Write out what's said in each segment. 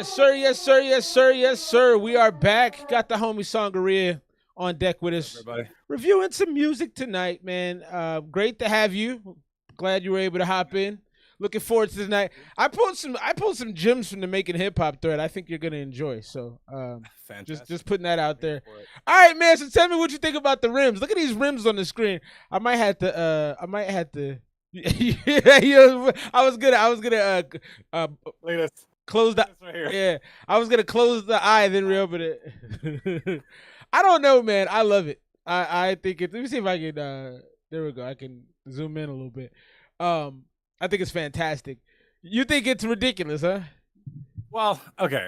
Yes, sir. Yes, sir. Yes, sir. Yes, sir. We are back. Got the homie Sangaria on deck with us, Everybody. reviewing some music tonight, man. Great to have you. Glad you were able to hop in. Looking forward to tonight. I pulled some gems from the Making Hip Hop thread. I think you're gonna enjoy. So, just Fantastic. just putting that out Waiting there. for it. All right, man. So tell me what you think about the rims. Look at these rims on the screen. I might have to. Yeah, I was gonna. Look at this. Close the This right here. yeah. I was gonna close the eye, then reopen it. I don't know, man. I love it. I think it. Let me see if I can. There we go. I can zoom in a little bit. I think it's fantastic. You think it's ridiculous, huh? Well, okay.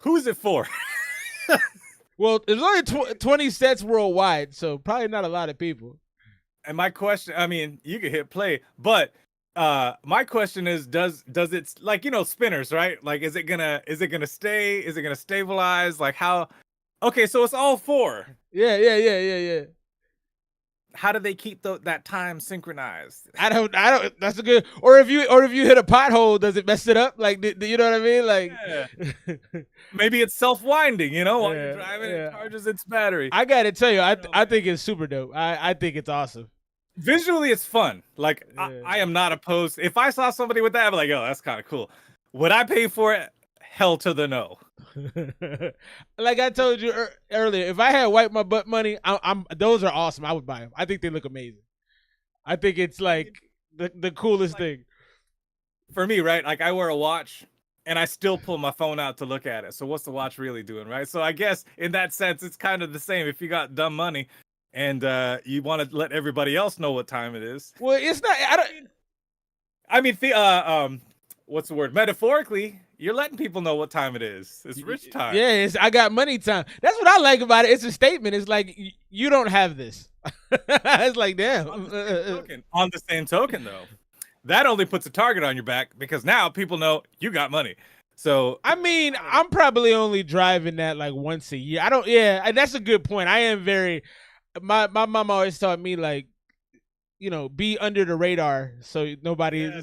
Who's it for? Well, there's only 20 sets worldwide, so probably not a lot of people. And my question, I mean, you can hit play, but my question is, does it, like, spinners, right? Like, is it gonna stay? Is it gonna stabilize? Like, how? Okay, so it's all four. Yeah. How do they keep that time synchronized? I don't. That's a good. Or if you hit a pothole, does it mess it up? Like, do you know what I mean? Like, Yeah. Maybe it's self-winding, while Yeah, you're driving, yeah. it charges its battery. I gotta tell you, don't know, I think it's super dope. I think it's awesome. Visually, it's fun. Like, Yeah. I am not opposed. If I saw somebody with that, I'd be like, oh, that's kind of cool. Would I pay for it? Hell to the no. Like I told you earlier, if I had wipe my butt money, those are awesome. I would buy them. I think they look amazing. I think it's like the coolest thing. For me, right? Like, I wear a watch and I still pull my phone out to look at it. So what's the watch really doing, right? So I guess in that sense, it's kind of the same. If you got dumb money and you want to let everybody else know what time it is. Well, it's not. I mean, what's the word? Metaphorically, you're letting people know what time it is. It's rich time. Yeah, I got money time. That's what I like about it. It's a statement. It's like you don't have this. It's like, damn. On the same token, though, that only puts a target on your back because now people know you got money. So I mean, I'm probably only driving that like once a year. I don't. Yeah, that's a good point. I am very. My mom always taught me, like, be under the radar so nobody. Yeah,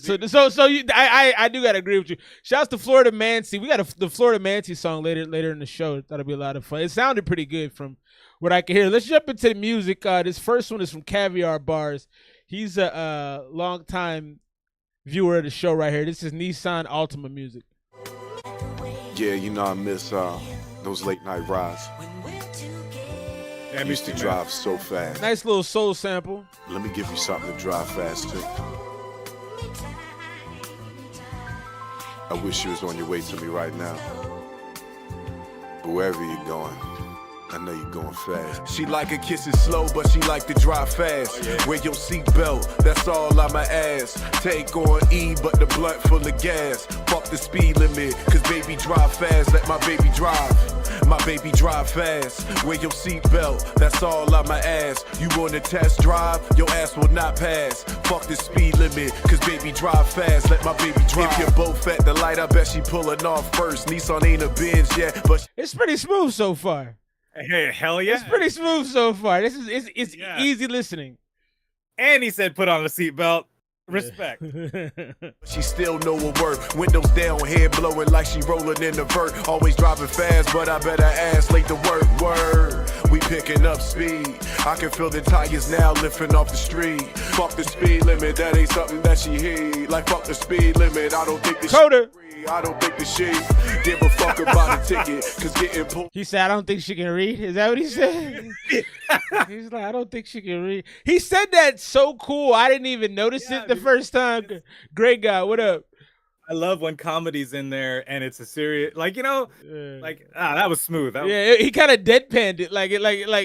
I do gotta agree with you. Shouts to Florida Mancy. We got the Florida Mancy song later in the show. That'll be a lot of fun. It sounded pretty good from what I can hear. Let's jump into the music. This first one is from Caviar Bars. He's a long time viewer of the show right here. This is Nissan Altima music. Yeah, I miss those late night rides. I used to drive so fast. Nice little soul sample. Let me give you something to drive fast to. I wish you was on your way to me right now. But wherever you're going, I know you're going fast. She like her kisses slow, but she like to drive fast. Oh, yeah. Wear your seatbelt, that's all I'ma ask. Take on E, but the blunt full of gas. Fuck the speed limit, cause baby drive fast. Let my baby drive. My baby drive fast. Wear your seatbelt, that's all I'ma ask. You want a test drive? Your ass will not pass. Fuck the speed limit, cause baby drive fast. Let my baby drive. If you're both at the light, I bet she pulling off first. Nissan ain't a Benz yet, but It's pretty smooth so far. Hey, hell yeah. It's pretty smooth so far. It's Yeah. easy listening. And he said put on the seatbelt. Respect. she still know her worth. Windows down, head blowing like she rolling in the vert. Always driving fast, but I bet her ass late to work. Word, we picking up speed. I can feel the tires now lifting off the street. Fuck the speed limit, that ain't something that she heed. Like fuck the speed limit, I don't think the Coda. I don't think the she give a fuck about a ticket, cause getting pulled. He said, I don't think she can read. Is that what he said? He's like, I don't think she can read. He said that so cool. I didn't even notice it the first time. Great guy. What up? I love when comedy's in there and it's a serious, like, that was smooth. Yeah, he kind of deadpanned it. Like,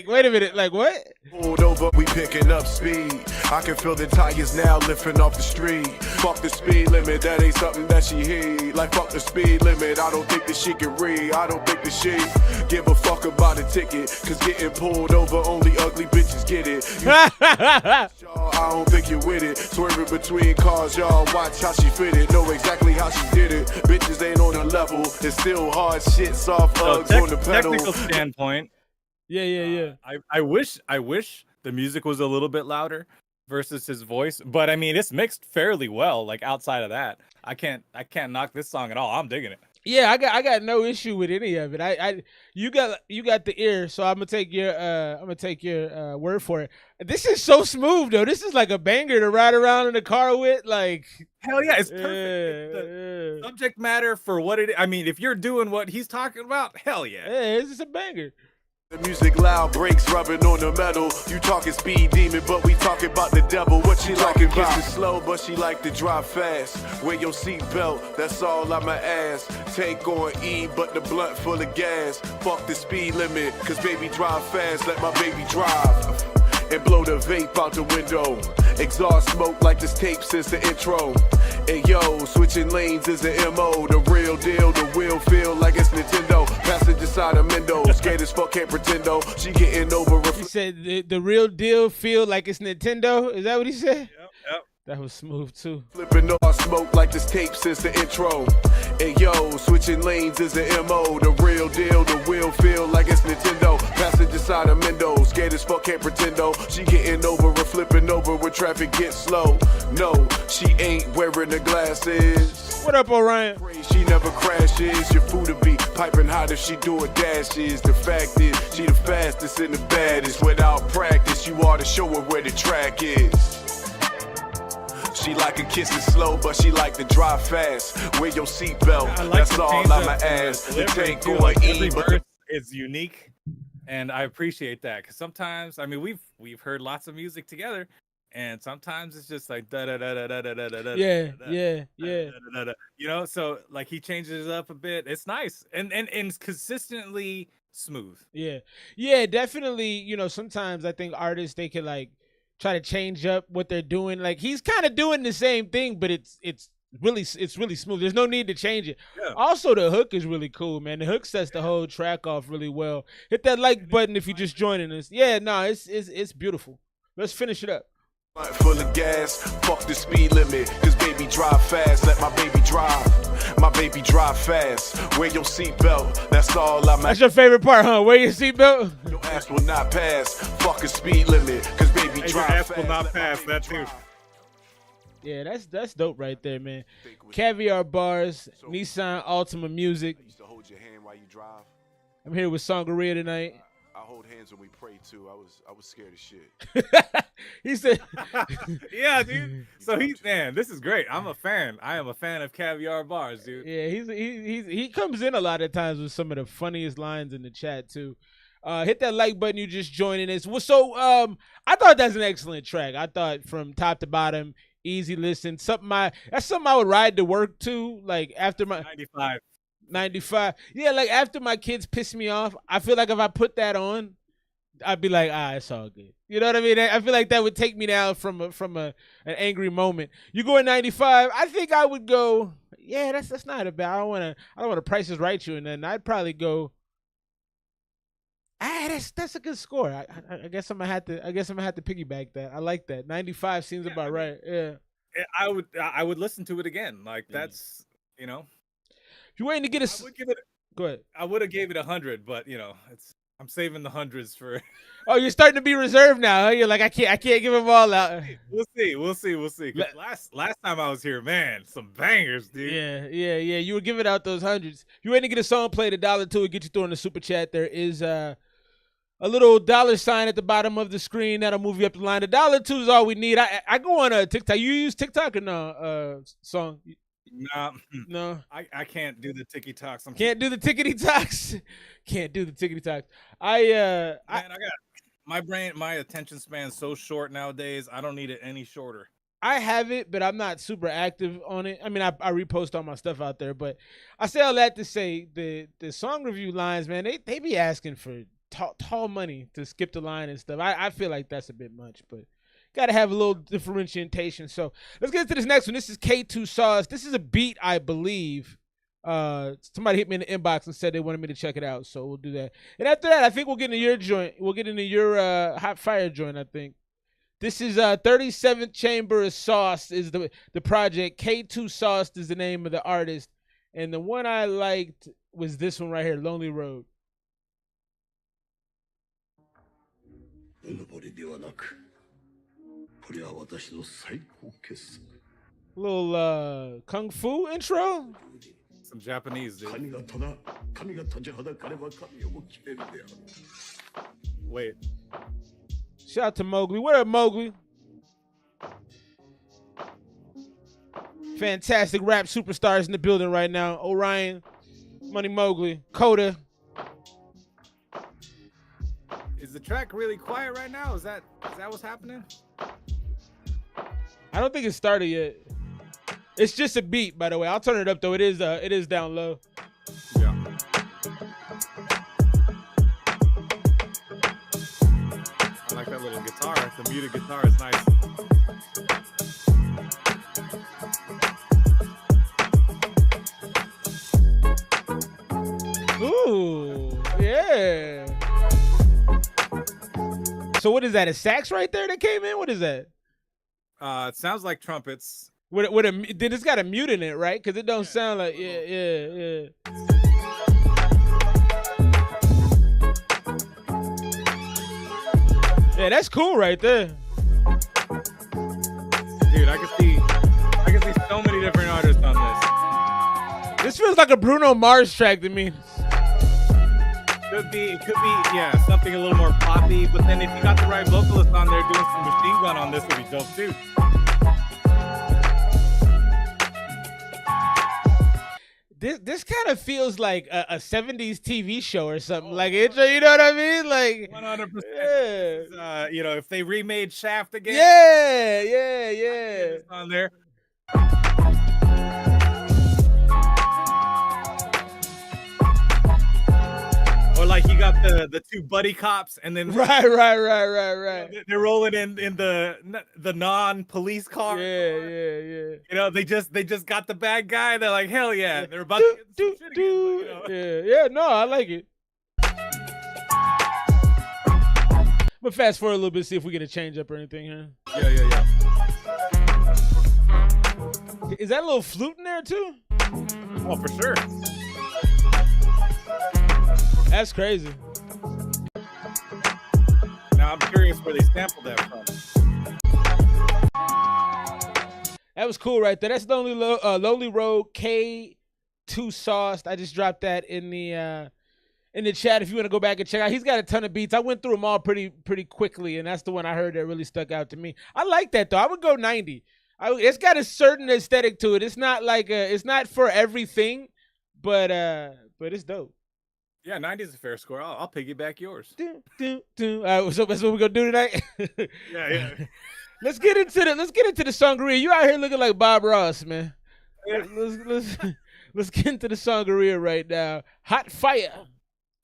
wait a minute. Like, what? Pulled over, we picking up speed. I can feel the tires now lifting off the street. Fuck the speed limit, that ain't something that she heed. Like fuck the speed limit, I don't think that she can read. I don't think that she give a fuck about a ticket. Cause getting pulled over, only ugly bitches get it. Y'all, I don't think you're with it. Swerving between cars, y'all watch how she fit it. Know exactly how she did it. Bitches ain't on the level. It's still hard shit, soft Uggs on the pedal. Technical standpoint. Yeah. I wish the music was a little bit louder versus his voice, but I mean it's mixed fairly well. Like outside of that, I can't knock this song at all. I'm digging it. Yeah, I got no issue with any of it. You got the ear, so I'm gonna take your word for it. This is so smooth though. This is like a banger to ride around in the car with. Like, Hell yeah, it's perfect. The yeah, subject matter for what it. I mean, if you're doing what he's talking about, hell yeah. yeah, it's just a banger. The music loud, brakes rubbing on the metal. You talking speed demon, but we talking about the devil. What she like it kissing slow, but she like to drive fast. Wear your seatbelt, that's all I'ma ask. Tank on E, but the blunt full of gas. Fuck the speed limit, cause baby drive fast, let my baby drive. And blow the vape out the window. Exhaust smoke like this tape since the intro. And yo, switching lanes is an MO. The real deal, the wheel feel like it's Nintendo. Passenger side of Mendo, scared as fuck, can't pretend though. She getting over. He said the real deal feel like it's Nintendo. Is that what he said? Yep. That was smooth too. Flipping off smoke like this tape since the intro. And yo, switching lanes is an MO. The real deal, the wheel feel like it's Nintendo. Passenger side of Mendo, scared as fuck, can't pretend though. She getting over or flipping over when traffic gets slow. No, she ain't wearing the glasses. What up, Orion? She never crashes. Your food will be piping hot if she doing dashes. The fact is, she the fastest and the baddest. Without practice, you ought to show her where the track is. She like a kissing slow, but she like to drive fast. Wear your seatbelt, that's all I'ma ask. The tank going every E, but verse is unique, and I appreciate that because sometimes, I mean, we've heard lots of music together, and sometimes it's just like da da da da da da da da da. Yeah. You know, so like he changes it up a bit. It's nice and it's consistently smooth. Yeah, definitely. Sometimes I think artists they can like try to change up what they're doing. Like he's kind of doing the same thing, but it's really smooth. There's no need to change it. Yeah. Also, the hook is really cool, man. The hook sets the whole track off really well. Hit that like button if you're just joining us. Yeah, no, it's beautiful. Let's finish it up. full of gas, fuck the speed limit. Cause baby drive fast, let my baby drive. My baby drive fast. Wear your seatbelt, that's all I'm That's your favorite part, huh? Wear your seatbelt. Your ass will not pass. Fuck a speed limit. Cause baby Hey, your drive ass fast. will not let my pass, baby that too. drive. Yeah, that's dope right there, man. Caviar Bars, Nissan Altima Music. I used to hold your hand while you drive. I'm here with Sangaria tonight. I hold hands when we pray too. I was scared as shit. He said, Yeah, dude. So man, this is great. I'm a fan. I am a fan of Caviar Bars, dude. yeah, he comes in a lot of times with some of the funniest lines in the chat too. Hit that like button. You just joining us. Well, so I thought that's an excellent track. I thought from top to bottom, easy listen. That's something I would ride to work to. Like after my 95. Yeah, like after my kids piss me off, I feel like if I put that on, I'd be like, it's all good. You know what I mean? I feel like that would take me down from an angry moment. You go in 95, I think I would go, yeah, that's not a bad. I don't want to Price is Right you, and then I'd probably go, that's a good score. I guess I'm gonna have to piggyback that. I like that. 95 seems about right. Yeah. I would listen to it again. Like that's If you're waiting to get a, go ahead. I would have gave it 100, but I'm saving the hundreds for. Oh, you're starting to be reserved now. Huh? You're like, I can't give them all out. We'll see. 'Cause last time I was here, man, some bangers, dude. Yeah. You were giving out those hundreds. If you're waiting to get a song played, $1 to get you through in the super chat. There is a little $sign at the bottom of the screen that'll move you up the line. $2 is all we need. I go on TikTok. You use TikTok or no? Song. No. I can't do the ticky talks. Can't do the tickety talks. Can't do the tickety talks. I got my attention span is so short nowadays. I don't need it any shorter. I have it, but I'm not super active on it. I mean, I repost all my stuff out there, but I say all that to say the song review lines, man, they be asking for tall money to skip the line and stuff. I feel like that's a bit much, but got to have a little differentiation. So let's get into this next one. This is K2 Sauce. This is a beat, I believe. Somebody hit me in the inbox and said they wanted me to check it out, so we'll do that. And after that, I think we'll get into your joint. We'll get into your hot fire joint, I think. This is 37th Chamber of Sauce is the project. K2 Sauce is the name of the artist. And the one I liked was this one right here, Lonely Road. Little kung fu intro. Some Japanese, dude. 神がただ神が立ちはだかれば神をも切れるである Wait. Shout out to Mowgli. What up, Mowgli? Fantastic rap superstars in the building right now. Orion, Money Mowgli, Coda. Is the track really quiet right now? Is that what's happening? I don't think it started yet. It's just a beat, by the way. I'll turn it up though. It is down low. Yeah. I like that little guitar. The muted guitar is nice. Ooh, yeah. So what is that? A sax right there that came in? What is that? It sounds like trumpets. Then it's got a mute in it, right? Because it don't sound like yeah. Yeah, that's cool right there. Dude, I can see so many different artists on this. This feels like a Bruno Mars track to me. It could be, yeah, something a little more poppy. But then if you got the right vocalist on there doing some Machine Gun on this, would be dope too. This kind of feels like a 70s TV show or something. Like it, you know what I mean? Like 100%. Yeah. You know, if they remade Shaft again. Yeah. On there. Or like you got the two buddy cops, and then right. They're rolling in the non-police car. Yeah. You know, they just got the bad guy. They're like, hell yeah, they're about to get some shit again, you know? Yeah. No, I like it. But fast forward a little bit, see if we get a change up or anything here. Yeah. Is that a little flute in there too? Oh, for sure. That's crazy. Now I'm curious where they sampled that from. That was cool right there. That's Lonely Road K2 Sauced. I just dropped that in the chat if you want to go back and check out. He's got a ton of beats. I went through them all pretty quickly, and that's the one I heard that really stuck out to me. I like that though. I would go 90. It's got a certain aesthetic to it. It's not like it's not for everything, but it's dope. Yeah, 90 is a fair score. I'll piggyback yours. All right, so that's what we're gonna do tonight. Yeah. Let's get into the sangria. You out here looking like Bob Ross, man. Let's get into the sangria right now. Hot fire.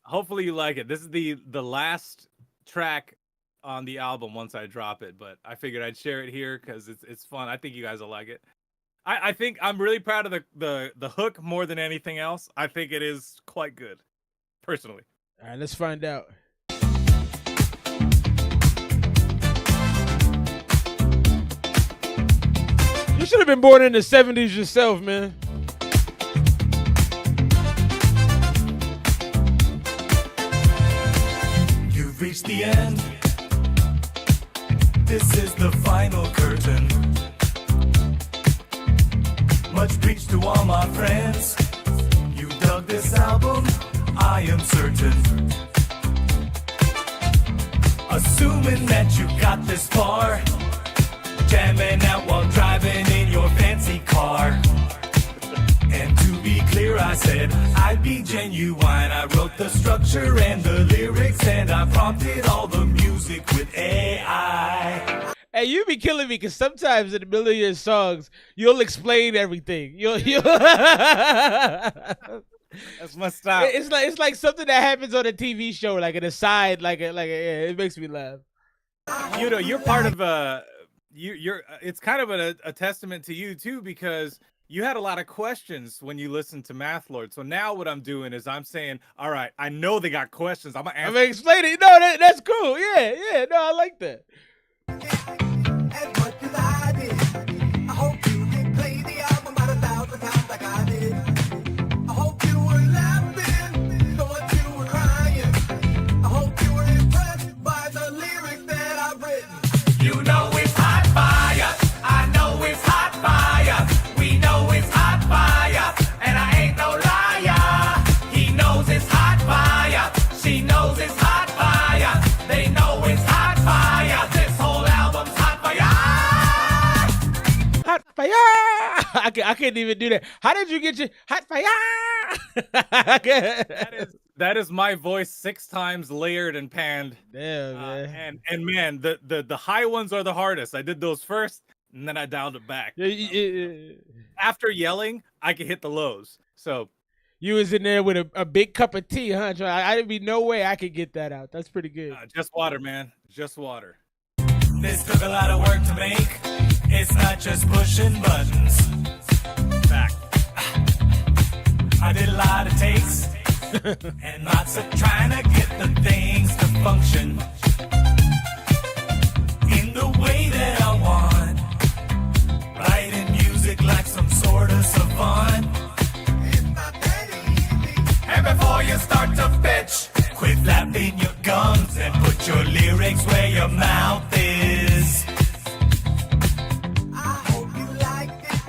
Hopefully you like it. This is the last track on the album once I drop it, but I figured I'd share it here because it's fun. I think you guys will like it. I think I'm really proud of the hook more than anything else. I think it is quite good, personally. All right, let's find out. You should have been born in the 70s yourself, man. You've reached the end. This is the final curtain. Much preach to all my friends. You dug this album, I am certain. Assuming that you got this far, jamming out while driving in your fancy car. And to be clear, I said I'd be genuine. I wrote the structure and the lyrics, and I prompted all the music with AI. Hey, you be killing me because sometimes in the middle of your songs, you'll explain everything. You'll That's my style. It's like something that happens on a TV show, like an aside, yeah, it makes me laugh. You know, you're part of you're it's kind of a testament to you too, because you had a lot of questions when you listened to Math Lord. So now what I'm doing is I'm saying, all right, I know they got questions. I'm gonna answer. Explain it. No, that's cool. Yeah. No, I like that. As much as I did, I hope you replay the album about 1,000 times like I did. I hope you were laughing so much you were crying. I hope you were impressed by the lyrics that I've written. You know it's hot fire. I know it's hot fire. We know it's hot fire. And I ain't no fire. I couldn't even do that. How did you get your hot fire? That is my voice 6 times layered and panned. Damn, man. And man, the high ones are the hardest. I did those first, and then I dialed it back. After yelling, I could hit the lows. So you was in there with a big cup of tea, huh? I didn't be no way I could get that out. That's pretty good. Just water, man. Just water. This took a lot of work to make. It's not just pushing buttons. Fact. I did a lot of takes and lots of trying to get the things to function in the way that I want. Writing music like some sort of savant. And before you start to bitch, quit flapping your gums and put your lyrics where your mouth is. I hope you liked it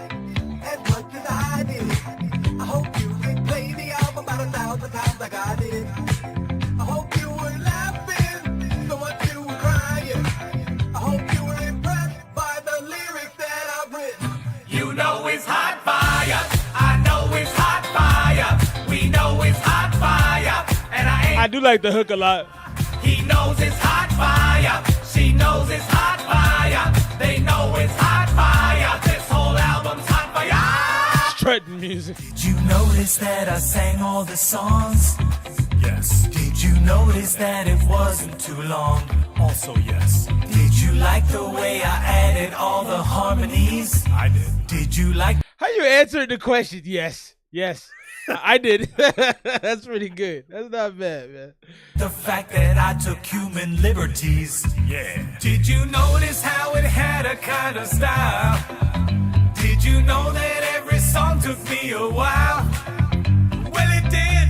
as much as I did. I hope you replay the album about 1,000 times like I did. I hope you were laughing so much you were crying. I hope you were impressed by the lyrics that I've written. You know it's hot fire. I know it's hot fire. We know it's hot fire. And I do like the hook a lot. He knows it's hot fire. She knows it's hot fire. They know it's hot fire. This whole album's hot fire. Strutting music. Did you notice that I sang all the songs? Yes. Did you notice that it wasn't too long? Also yes. Did you like the way I added all the harmonies? I did. Did you like How you answered the question? Yes. I did. That's pretty good. That's not bad, man. the fact that I took human liberties? Yeah. Did you notice how it had a kind of style? Did you know that every song took me a while? Well, it did,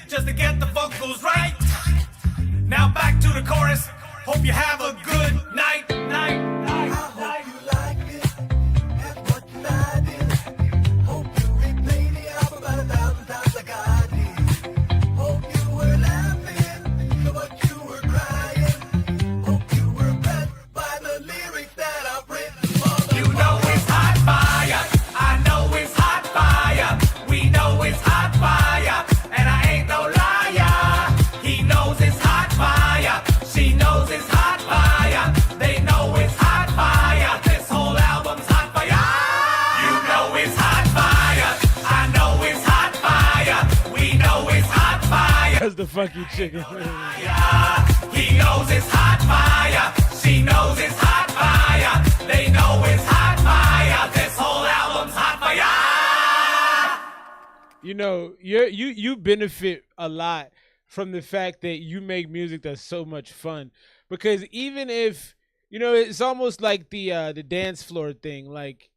just to get the vocals right. Now back to the chorus. Hope you have a good night. I hope you liked it as much as I did. Hope you replay the album about 1,000 times like I did. Hope you were laughing so much you were crying. Hope you were impressed by the lyrics that I've written for the You know it's hot fire. I know it's hot fire. We know it's hot fire. And I ain't no liar. He knows it's hot fire. She knows it's hot fire. They know it's hot fire. This whole album's hot fire. You know it's hot fire. I know it's hot fire. We know it's hot fire. That's the funky chicken. He knows it's hot fire. She knows it's hot fire. They know it's hot fire. This whole album's hot fire. You know, you benefit a lot from the fact that you make music that's so much fun, because even if, you know, it's almost like the dance floor thing. Like,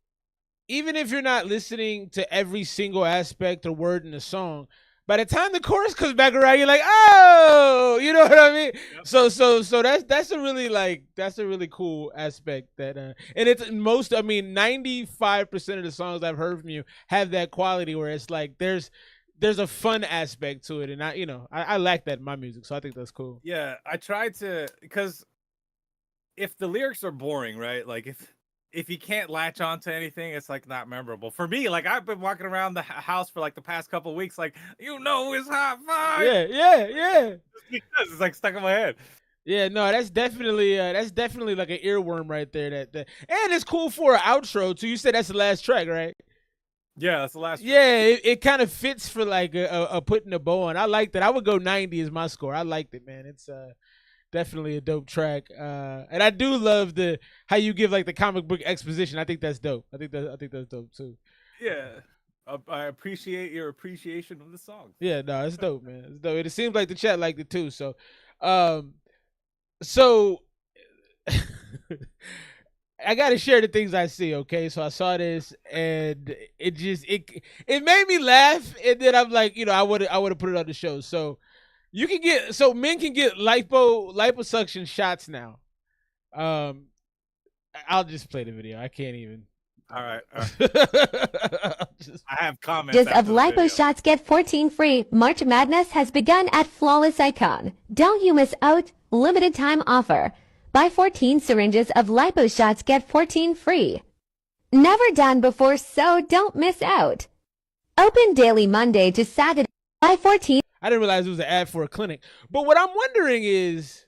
even if you're not listening to every single aspect or word in the song, by the time the chorus comes back around, you're like, oh, you know what I mean? Yep. So that's a really cool aspect that and it's 95% of the songs I've heard from you have that quality where it's like there's a fun aspect to it, and I like that in my music, so I think that's cool. Yeah, I tried to, because if the lyrics are boring, right? Like if you can't latch on to anything, it's like not memorable. For me, like I've been walking around the house for like the past couple of weeks, like, you know, it's hot fire. Yeah. Just because it's like stuck in my head. Yeah, no, that's definitely like an earworm right there. That and it's cool for an outro too. You said that's the last track, right? Yeah, that's the last. Yeah, it kind of fits for like a putting a bow on. I like that. I would go 90 as my score. I liked it, man. It's definitely a dope track. And I do love how you give like the comic book exposition. I think that's dope. I think that's dope too. Yeah. I appreciate your appreciation of the song. Yeah, no, it's dope, man. It's dope. It seems like the chat liked it too. So I gotta share the things I see, okay? So I saw this and it made me laugh, and then I'm like, I would have put it on the show. So men can get liposuction shots now. I'll just play the video. I can't even. All right. I have comments. Just of lipo shots get 14 free. March Madness has begun at Flawless Icon. Don't you miss out. Limited time offer. Buy 14 syringes of lipo shots, get 14 free. Never done before, so don't miss out. Open daily Monday to Saturday, July 14th. I didn't realize it was an ad for a clinic. But what I'm wondering is,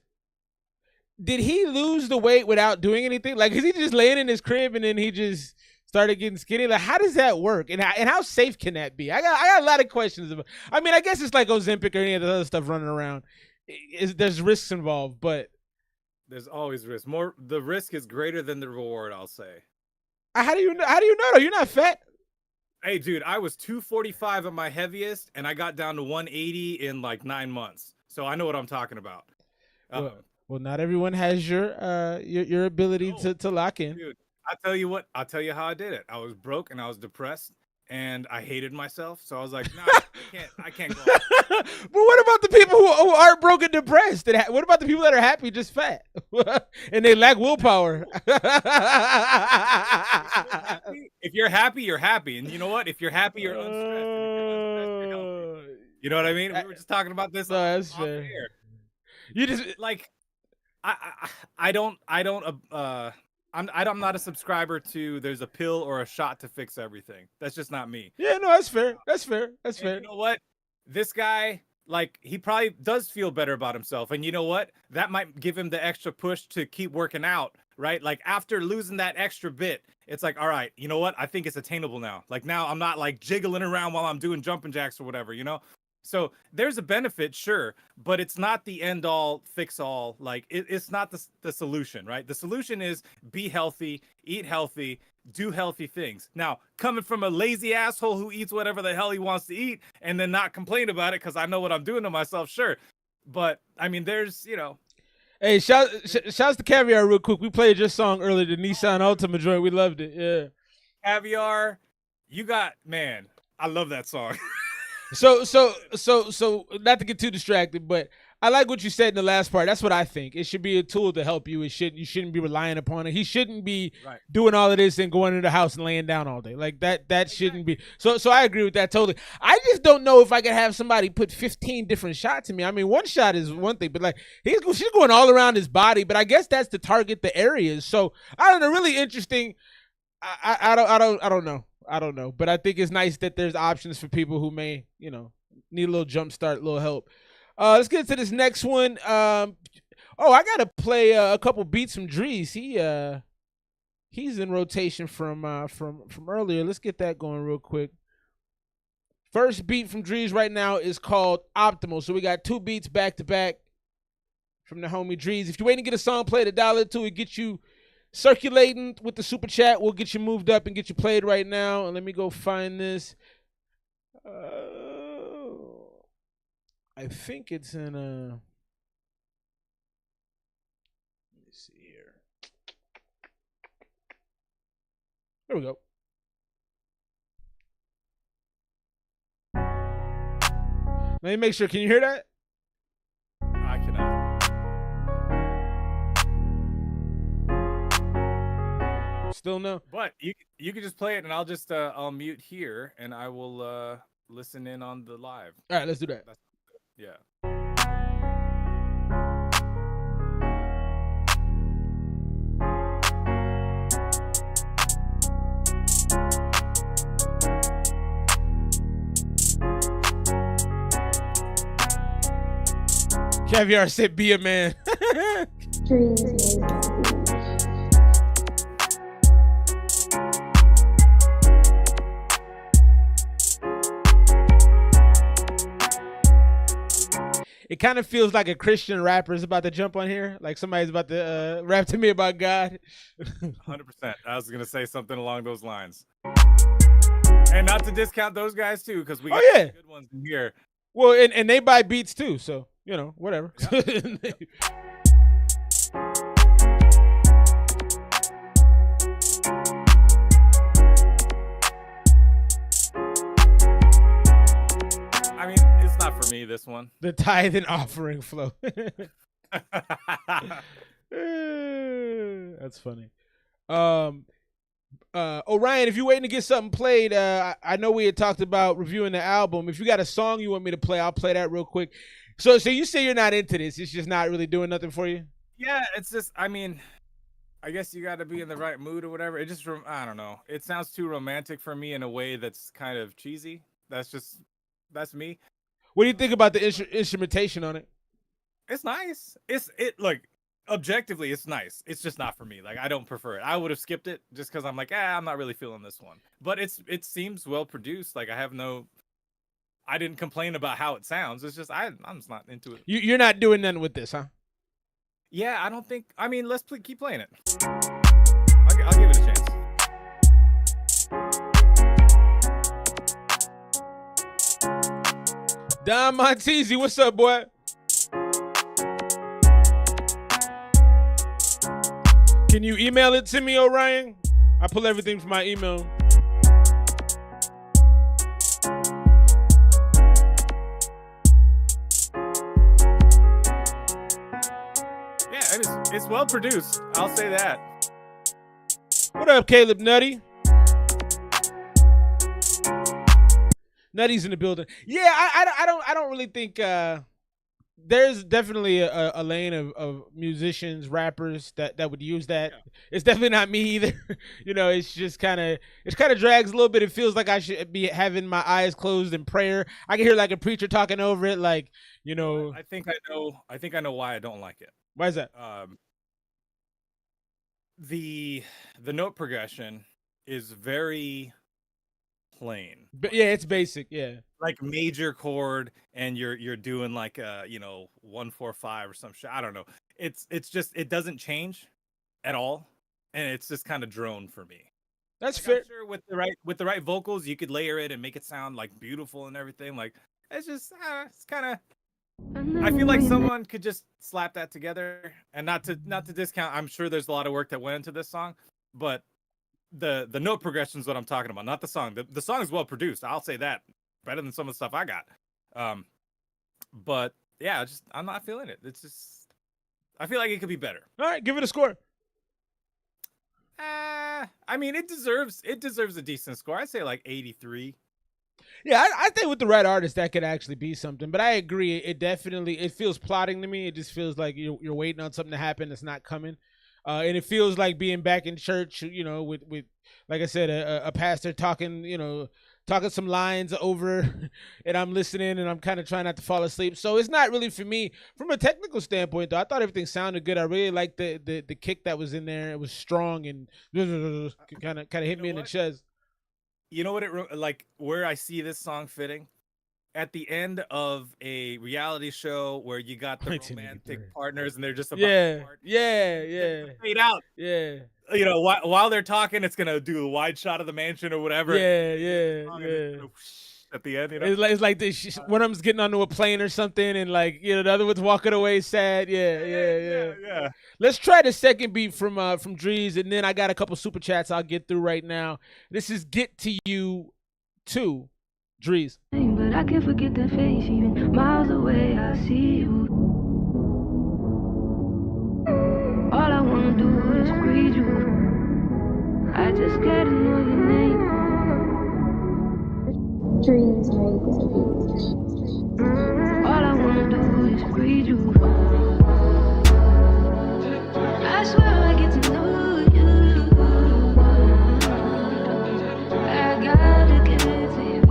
did he lose the weight without doing anything? Like, is he just laying in his crib and then he just started getting skinny? Like, how does that work? And how safe can that be? I got a lot of questions about. I mean, I guess it's like Ozempic or any of the other stuff running around. There's risks involved, but There's always risk. The risk is greater than the reward, I'll say. how do you know? How do you know though? You're not fat. Hey, dude, I was 245 at my heaviest, and I got down to 180 in like 9 months. So I know what I'm talking about. Well, not everyone has your ability to lock in. Dude, I'll tell you what. I'll tell you how I did it. I was broke and I was depressed and I hated myself. So I was like, nah, I can't go on. But what about the people who aren't broke and depressed? What about the people that are happy, just fat, and they lack willpower? If you're happy, you're happy. And you know what? If you're happy, you're unstressed. And if you're unstressed, you're healthy. You know what I mean? We were just talking about this. No, that's off fair. air. You just Like, I'm not a subscriber to there's a pill or a shot to fix everything. That's just not me. yeah, no, that's fair. That's fair. That's And fair. you know what? This guy, like, he probably does feel better about himself. And you know what? That might give him the extra push to keep working out, right? Like, after losing that extra bit, it's like, all right, you know what? I think it's attainable now. Like, now I'm not like jiggling around while I'm doing jumping jacks or whatever, you know? So there's a benefit, sure, but it's not the end all, fix all. Like, it's not the solution, right? The solution is be healthy, eat healthy, do healthy things. Now, coming from a lazy asshole who eats whatever the hell he wants to eat and then not complain about it because I know what I'm doing to myself, sure. But I mean, there's, you know. Hey, shouts to Caviar real quick. We played your song earlier, the Nissan Altima joint. We loved it. Yeah. Caviar, man, I love that song. So not to get too distracted, but I like what you said in the last part. That's what I think. It should be a tool to help you. You shouldn't be relying upon it. He shouldn't be doing all of this and going into the house and laying down all day. Like that shouldn't be. So I agree with that totally. I just don't know if I could have somebody put 15 different shots in me. I mean, one shot is one thing, but like she's going all around his body, but I guess that's to target the areas. So I don't know, really interesting. I don't know. I don't know, but I think it's nice that there's options for people who may, need a little jump start, a little help. Let's get to this next one. I gotta play a couple beats from Drees. He's in rotation from earlier. Let's get that going real quick. First beat from Drees right now is called Optimal. So we got 2 beats back to back from the homie Drees. If you're waiting to get a song played, $1 it get you circulating with the super chat. We'll get you moved up and get you played right now. And let me go find this. I think it's in let me see here. There we go. Let me make sure. Can you hear that? I cannot. Still no. But you can just play it, and I'll just I'll mute here, and I will listen in on the live. All right, let's do that. Yeah. Caviar said, "Be a man." It kind of feels like a Christian rapper is about to jump on here, like somebody's about to rap to me about God. 100%. I was gonna say something along those lines, and not to discount those guys too, because we got some good ones in here. Well, and they buy beats too, so whatever. Yeah. I mean, it's not for me, this one. The tithe and offering flow. That's funny. Orion, if you're waiting to get something played, I know we had talked about reviewing the album. If you got a song you want me to play, I'll play that real quick. So you say you're not into this. It's just not really doing nothing for you? Yeah, it's just, I mean, I guess you got to be in the right mood or whatever. It just, I don't know. It sounds too romantic for me in a way that's kind of cheesy. That's me. What do you think about the instrumentation on it? It's nice. Like objectively, it's nice. It's just not for me. Like I don't prefer it. I would have skipped it just because I'm like, I'm not really feeling this one. But it seems well produced. Like I didn't complain about how it sounds. It's just I'm just not into it. You're not doing nothing with this, huh? Yeah, I don't think. I mean, let's keep playing it. I'll give it a chance. Don Montesi, what's up, boy? Can you email it to me, Orion? I pull everything from my email. It's well produced. I'll say that. What up, Caleb Nutty? Nutty's in the building. Yeah, I don't really think there's definitely a lane of musicians, rappers that would use that. Yeah. It's definitely not me either. It's just kind of drags a little bit. It feels like I should be having my eyes closed in prayer. I can hear like a preacher talking over it, like. I think I know why I don't like it. Why is that? The note progression is very plain. But yeah, it's basic. Yeah, like major chord, and you're doing like 1-4-5 or some shit. I don't know. It's just it doesn't change at all, and it's just kind of drone for me. That's fair. I'm sure with the right vocals, you could layer it and make it sound like beautiful and everything. Like it's just it's kind of. I feel like someone could just slap that together, and not to discount. I'm sure there's a lot of work that went into this song, but the note progression is what I'm talking about, not the song. The song is well produced. I'll say that, better than some of the stuff I got. But yeah, I'm not feeling it. It's just I feel like it could be better. All right, give it a score. I mean, it deserves a decent score. I'd say like 83. Yeah, I think with the right artist that could actually be something. But I agree, it feels plotting to me. It just feels like you're waiting on something to happen that's not coming, and it feels like being back in church. With like I said, a pastor talking some lines over, and I'm listening, and I'm kind of trying not to fall asleep. So it's not really for me. From a technical standpoint, though, I thought everything sounded good. I really liked the kick that was in there. It was strong and kind of hit me in the chest. You know what like where I see this song fitting? At the end of a reality show where you got the romantic partners and they're just about to part. Yeah. Fade out. Yeah. While they're talking, it's gonna do a wide shot of the mansion or whatever. Yeah. At the end, it's like one of them's getting onto a plane or something, and like the other one's walking away sad. Yeah. Let's try the second beat from Drees, and then I got a couple super chats I'll get through right now. This is "Get to You" 2, Drees. But I can't forget that face, even miles away. I see you. All I wanna do is breathe you. I just gotta know your name. Dreams All I wanna do is breathe you. I swear I get to know you. I gotta get to you.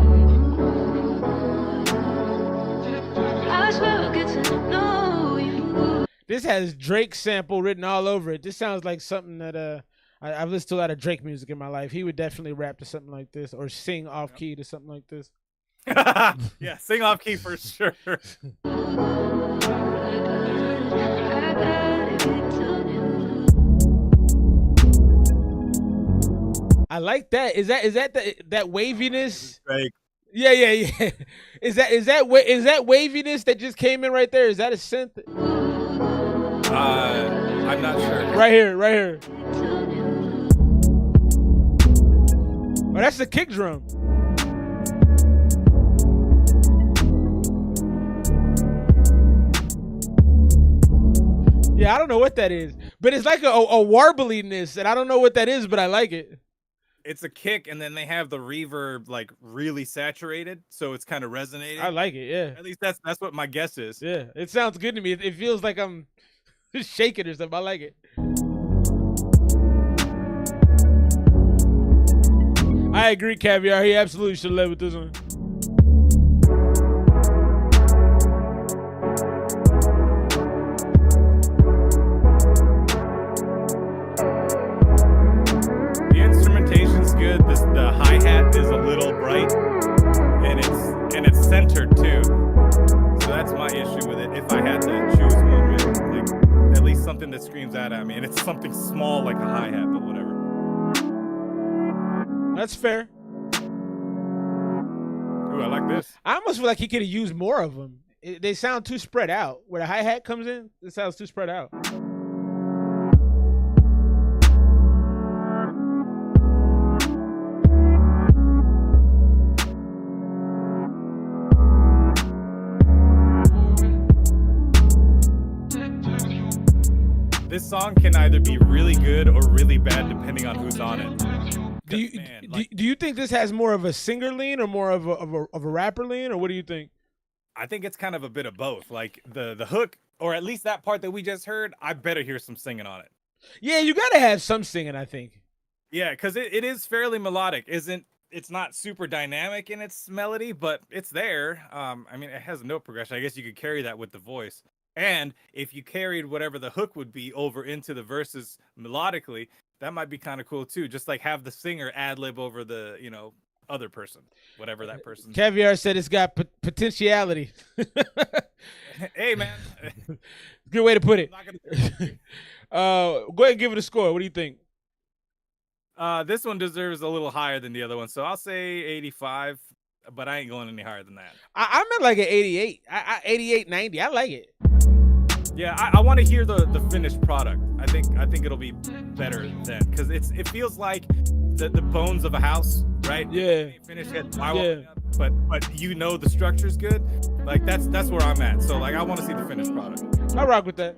I swear I get to know you. This has Drake sample written all over it. This sounds like something that I've listened to a lot of Drake music in my life. He would definitely rap to something like this or sing off key to something like this. Yeah, sing off key for sure. I like that. Is that that waviness? Drake. Yeah. Is that waviness that just came in right there? Is that a synth? I'm not sure. Right here. Oh, that's the kick drum. Yeah, I don't know what that is, but it's like a warbliness, and I don't know what that is, but I like it. It's a kick, and then they have the reverb like really saturated, so it's kind of resonating. I like it, yeah. At least that's what my guess is. Yeah, it sounds good to me. It feels like I'm shaking or something. I like it. I agree, Caviar. He absolutely should have led with this one. The instrumentation's good. The hi-hat is a little bright, and it's centered too. So that's my issue with it. If I had to choose one, man, like at least something that screams out at me, and it's something small like a hi-hat, but whatever. That's fair. Ooh, I like this. I almost feel like he could have used more of them. They sound too spread out. Where the hi-hat comes in, it sounds too spread out. This song can either be really good or really bad depending on who's on it. Do you think this has more of a singer lean or more of a rapper lean, or what do you think? I think it's kind of a bit of both. Like the hook, or at least that part that we just heard, I better hear some singing on it. Yeah, you gotta have some singing, I think. Yeah, because it is fairly melodic. It's not super dynamic in its melody, but it's there. I mean, it has no progression. I guess you could carry that with the voice. And if you carried whatever the hook would be over into the verses melodically, that might be kind of cool too. Just like have the singer ad lib over the, other person, whatever that person. Caviar said it's got potentiality. Hey, man. Good way to put it. Go ahead and give it a score. What do you think? This one deserves a little higher than the other one, so I'll say 85, but I ain't going any higher than that. I'm at like an 88. 88, 90. I like it. Yeah, I want to hear the finished product. I think it'll be better then, because it feels like the bones of a house, right? Yeah. Finished yet, but the structure's good. Like that's where I'm at. So like I want to see the finished product. I rock with that.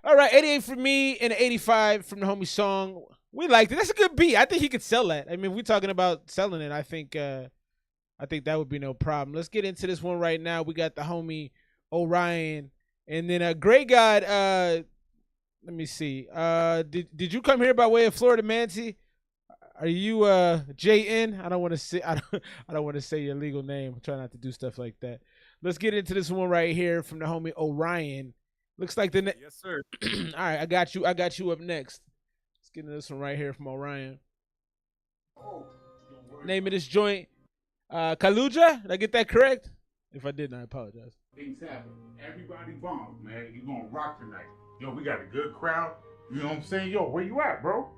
All right, 88 from me and 85 from the homie song. We liked it. That's a good beat. I think he could sell that. I mean, if we're talking about selling it, I think that would be no problem. Let's get into this one right now. We got the homie Orion. And then Grey God, let me see. Did you come here by way of Florida Manti? Are you JN? I don't want to say I don't want to say your legal name. I'm trying not to do stuff like that. Let's get into this one right here from the homie Orion. Looks like the Yes, sir. All right, I got you up next. Let's get into this one right here from Orion. Name of this joint, Kaluja. Did I get that correct? If I didn't, I apologize. Things happen. Everybody bomb, man. You gonna rock tonight. Yo, we got a good crowd. You know what I'm saying? Yo, where you at, bro?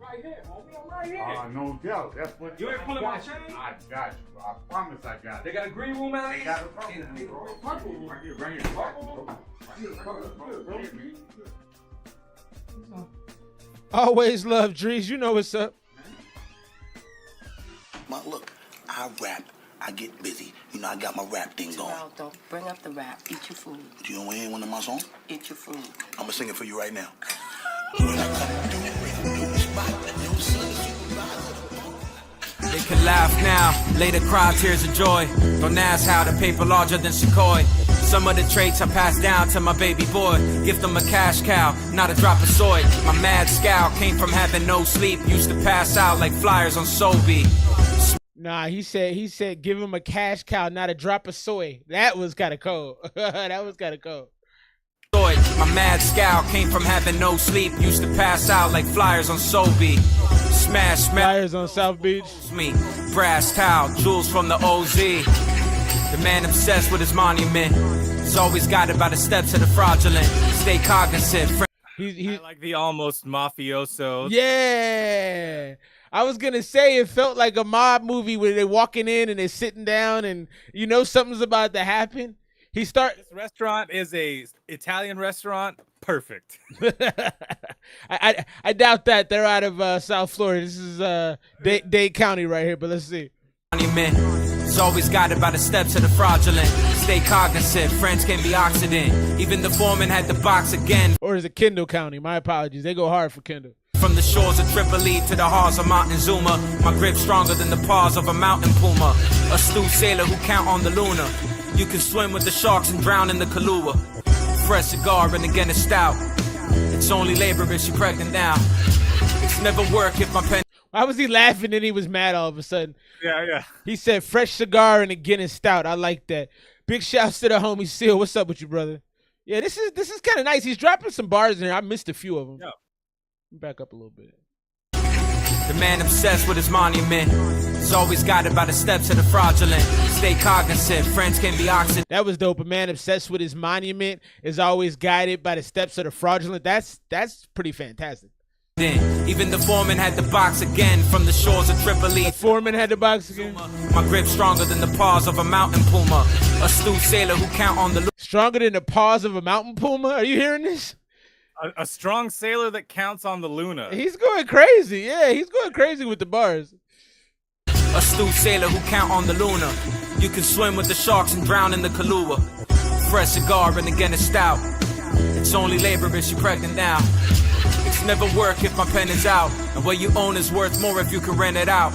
Right here, homie. I'm right here. No doubt. That's what You ain't pulling my chain? I got you, bro. I promise I got They it. got a green room out They here? got a purple, bro. Purple. Right here, right here. Purple. Right here, bro. Always love Drees. You know what's up. Ma, look, I rap. I get busy. You know, I got my rap thing going. Don't bring up the rap. Eat your food. Do you want to hear one of my songs? Eat your food. I'm going to sing it for you right now. They can laugh now, later cry tears of joy. Don't ask how the paper larger than Sequoia. Some of the traits I passed down to my baby boy. Gift him a cash cow, not a drop of soy. My mad scowl came from having no sleep. Used to pass out like flyers on Sobe. Nah, he said give him a cash cow, not a drop of soy. That was kind of cold. That was kind of cold. My mad scowl came from having no sleep. Used to pass out like flyers on Sobe. Smash flyers on South Beach. Me, brass towel, jewels from the OZ. The man obsessed with his monument. He's always got it by the steps of the fraudulent. Stay cognizant. I like the almost mafioso. Yeah. I was going to say it felt like a mob movie where they're walking in and they're sitting down and you know something's about to happen. This restaurant is a Italian restaurant. Perfect. I doubt that they're out of South Florida. This is Dade County right here, but let's see. He's always got it by the steps of the fraudulent. Stay cognizant, friends can be Occident. Even the foreman had the box again. Or is it Kendall County? My apologies. They go hard for Kendall. From the shores of Tripoli to the halls of Montezuma, my grip stronger than the paws of a mountain puma. Astute sailor who count on the Luna. You can swim with the sharks and drown in the Kahlua. Fresh cigar and again a stout. It's only labor if she pregnant now. It's never work if my pen. Why was he laughing and he was mad all of a sudden? Yeah. He said fresh cigar and a Guinness stout. I like that. Big shouts to the homie Seal. What's up with you, brother? Yeah, this is kind of nice. He's dropping some bars in there. I missed a few of them. Yeah. Back up a little bit. The man obsessed with his monument is always guided by the steps of the fraudulent. Stay cognizant, friends can be oxygen. That was dope. A man obsessed with his monument is always guided by the steps of the fraudulent. That's pretty fantastic. Even the foreman had the box again from the shores of Tripoli. The foreman had the box again. My grip stronger than the paws of a mountain puma. Astute sailor who count on the stronger than the paws of a mountain puma. Are you hearing this? A strong sailor that counts on the Luna. He's going crazy. Yeah, he's going crazy with the bars. Astute sailor who count on the Luna. You can swim with the sharks and drown in the Kahlua. Fresh cigar and again a stout. It's only labor if you're pregnant now. It's never work if my pen is out. And what you own is worth more if you can rent it out.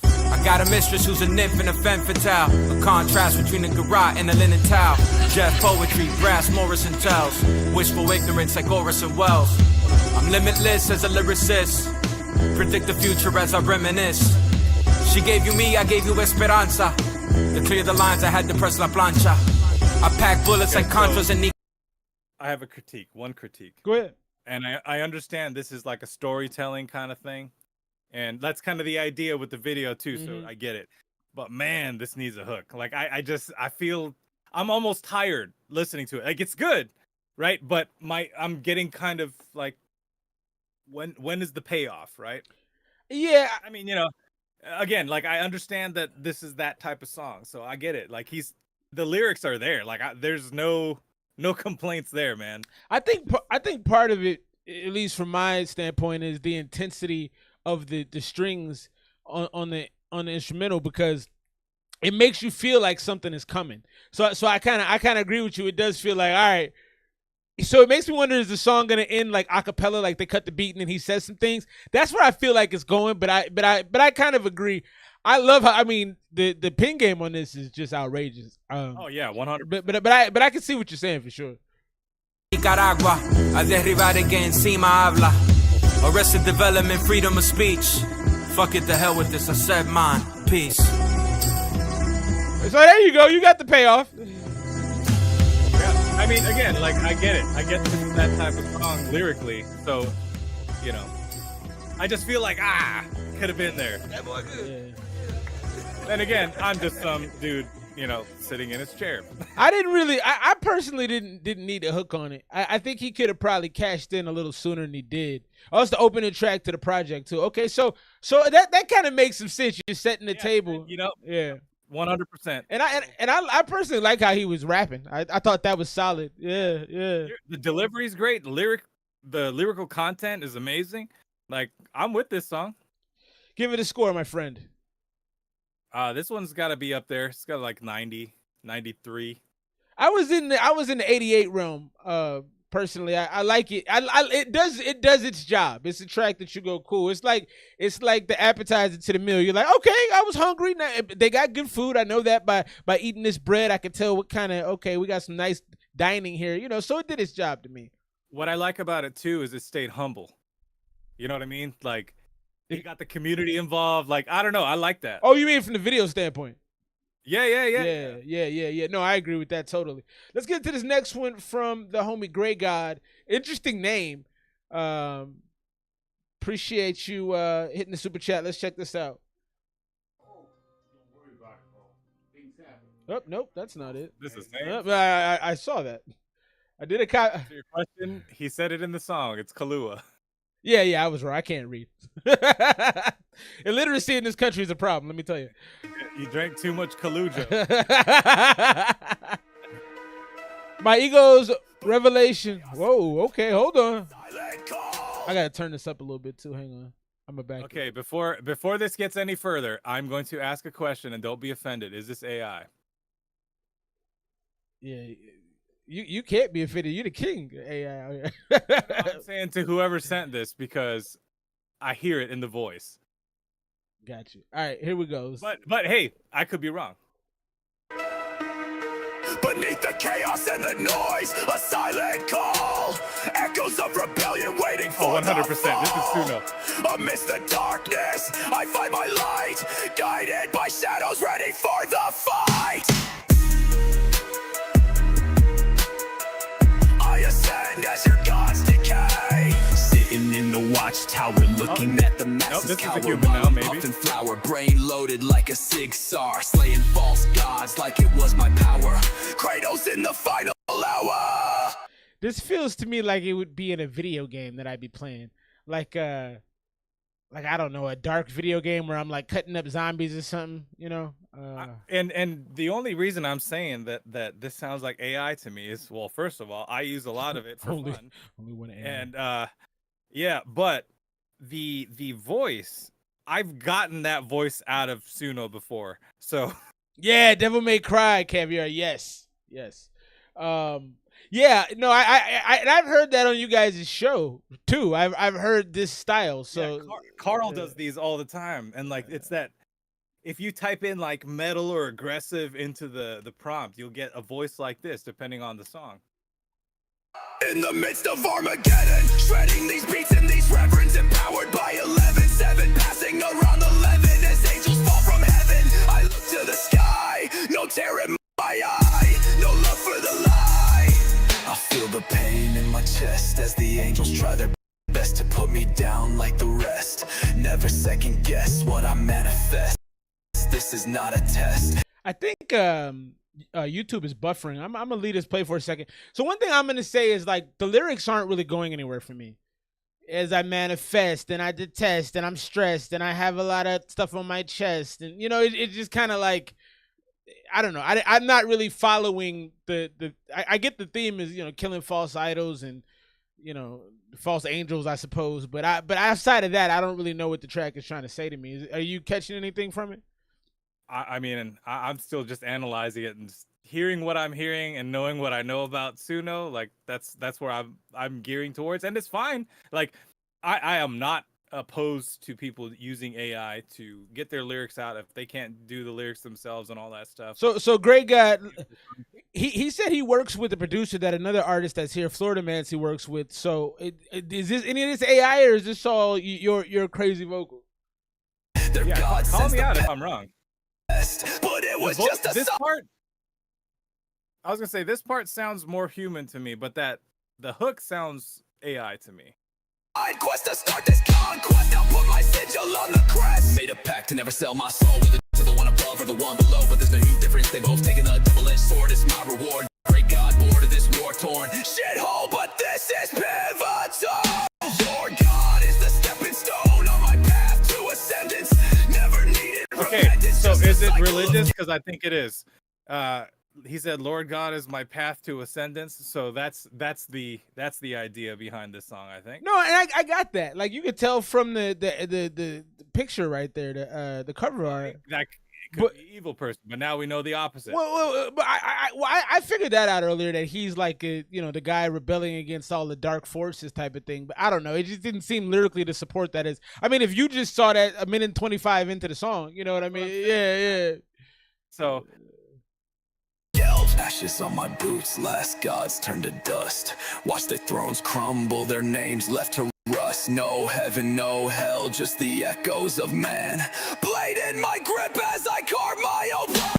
I got a mistress who's a nymph and a femme fatale. A contrast between a garrote and a linen towel. Jeff poetry, brass Morrison tells. Wishful ignorance like Orson Welles. I'm limitless as a lyricist. Predict the future as I reminisce. She gave you me, I gave you esperanza. To clear the lines, I had to press la plancha. I pack bullets like Contras and I have a critique. One critique. Go ahead. And I understand this is like a storytelling kind of thing. And that's kind of the idea with the video too, so I get it. But man, this needs a hook. Like I feel I'm almost tired listening to it. Like it's good, right? But I'm getting kind of like when is the payoff, right? Yeah. I mean, you know, again, like I understand that this is that type of song, so I get it. Like the lyrics are there. Like there's no complaints there, man. I think part of it, at least from my standpoint, is the intensity of the strings on the instrumental, because it makes you feel like something is coming. So I kind of agree with you. It does feel like, all right. So it makes me wonder, is the song gonna end like a cappella, like they cut the beat and then he says some things? That's where I feel like it's going. But I kind of agree. I love how, I mean, the pin game on this is just outrageous. Oh yeah, 100. But I can see what you're saying for sure. Nicaragua, a derribar que encima habla. Arrested development, freedom of speech. Fuck it, the hell with this. I said mine. Peace. So there you go. You got the payoff. Yeah, I mean, again, like I get it. I get that type of song lyrically. So, you know, I just feel like could have been there. Yeah. Then again, I'm just some dude, you know, sitting in his chair. I personally didn't need a hook on it. I think he could have probably cashed in a little sooner than he did. Oh, it's the opening track to the project too. Okay, so that kind of makes some sense. You're setting the table. You know, yeah, 100%. And I personally like how he was rapping. I thought that was solid. Yeah. The delivery's great. The lyrical content is amazing. Like, I'm with this song. Give it a score, my friend. This one's got to be up there. It's got like 90, 93. I was in the 88 realm. Personally, I like it. It does its job. It's a track that you go, cool. It's like the appetizer to the meal. You're like, okay, I was hungry. Now, they got good food. I know that by eating this bread, I can tell what kind of, okay, we got some nice dining here. You know, so it did its job to me. What I like about it too is it stayed humble. You know what I mean? Like, you got the community involved. Like, I don't know. I like that. Oh, you mean from the video standpoint? Yeah. No, I agree with that totally. Let's get to this next one from the homie Gray God. Interesting name. Appreciate you hitting the super chat. Let's check this out. Oh, nope, that's not it. This is I saw that. I did a your question. He said it in the song. It's Kahlua. Yeah, I was right. I can't read. Illiteracy in this country is a problem, let me tell you. You drank too much Kaluja. My ego's revelation. Whoa, okay, hold on. I gotta turn this up a little bit too. Hang on. I'm back. Okay, before this gets any further, I'm going to ask a question, and don't be offended. Is this AI? Yeah. You can't be offended. You're the king, AI. I'm saying to whoever sent this because I hear it in the voice. Got you. All right, here we go. But hey, I could be wrong. Beneath the chaos and the noise, a silent call. Echoes of rebellion waiting for 100%. This is Suno. Amidst the darkness, I find my light, guided by shadows ready for the fight. I ascend as your gods decay. Sitting in the watchtower, looking at the masses cower. Puffin' flower, brain loaded like a Sig Sar, slaying false gods like it was my power. Kratos in the final hour. This feels to me like it would be in a video game that I'd be playing, like I don't know, a dark video game where I'm like cutting up zombies or something, you know. And the only reason I'm saying that this sounds like AI to me is, well, first of all, I use a lot of it for fun. Only one AI. And yeah, but the voice, I've gotten that voice out of Suno before, so yeah, Devil May Cry, Caviar, yes. Yeah, no, I've heard that on you guys' show too. I've heard this style. So yeah, Carl does these all the time, and like it's that if you type in like metal or aggressive into the prompt, you'll get a voice like this depending on the song. In the midst of Armageddon, shredding these beats and these reverends, empowered by 11-7, passing around 11 as angels fall from heaven. I look to the sky, no tear in my eye, no love for the lie. I feel the pain in my chest as the angels try their best to put me down like the rest. Never second guess what I manifest. This is not a test. I think YouTube is buffering. I'm gonna leave this play for a second. So one thing I'm gonna say is like the lyrics aren't really going anywhere for me. As I manifest and I detest and I'm stressed and I have a lot of stuff on my chest and you know it just kind of like I don't know. I'm not really following I get the theme is, you know, killing false idols and, you know, false angels, I suppose. But outside of that, I don't really know what the track is trying to say to me. Are you catching anything from it? I mean, I'm still just analyzing it and just hearing what I'm hearing and knowing what I know about Suno. Like that's where I'm gearing towards, and it's fine. Like I am not opposed to people using AI to get their lyrics out if they can't do the lyrics themselves and all that stuff. So Greg got he said he works with a producer that another artist that's here, Florida Man, he works with. So is this any of this AI or is this all your crazy vocal? Yeah, call me out if I'm wrong. But it was just this part. I was gonna say this part sounds more human to me, but the hook sounds AI to me. I'd quest to start this conquest. I'll put my sigil on the crest. Made a pact to never sell my soul to the one above or the one below, but there's no huge difference. They both taking a double-edged sword. It's my reward. Great God, bored of this war-torn shithole, but this is pivotal. Lord God is the stepping stone on my path to ascendance. Never needed. Okay, so is it religious? Because I think it is. He said, "Lord God is my path to ascendance." So that's the idea behind this song, I think. No, and I got that. Like you could tell from the picture right there, the cover art. That could be evil person, but now we know the opposite. Well, but I figured that out earlier that he's like the guy rebelling against all the dark forces type of thing. But I don't know. It just didn't seem lyrically to support that as. I mean, if you just saw that a minute 25 into the song, you know what I mean? Yeah. So. Ashes on my boots, last gods turned to dust. Watch their thrones crumble, their names left to rust. No heaven, no hell, just the echoes of man. Blade in my grip as I carve my own blood.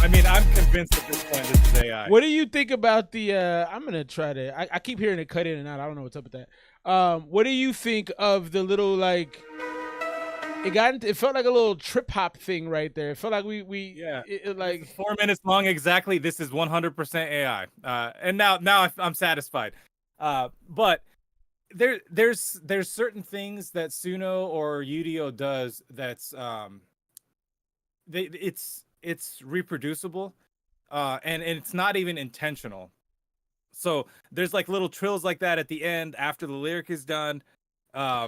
I mean, I'm convinced at this point this is AI. What do you think about the I'm gonna try to I keep hearing it cut in and out. I don't know what's up with that. What do you think of the little like it felt like a little trip hop thing right there. It felt like it like 4 minutes long exactly. This is 100% AI. And now I'm satisfied. But there's certain things that Suno or Udio does that's it's reproducible, and it's not even intentional. So there's like little trills like that at the end after the lyric is done. Yeah.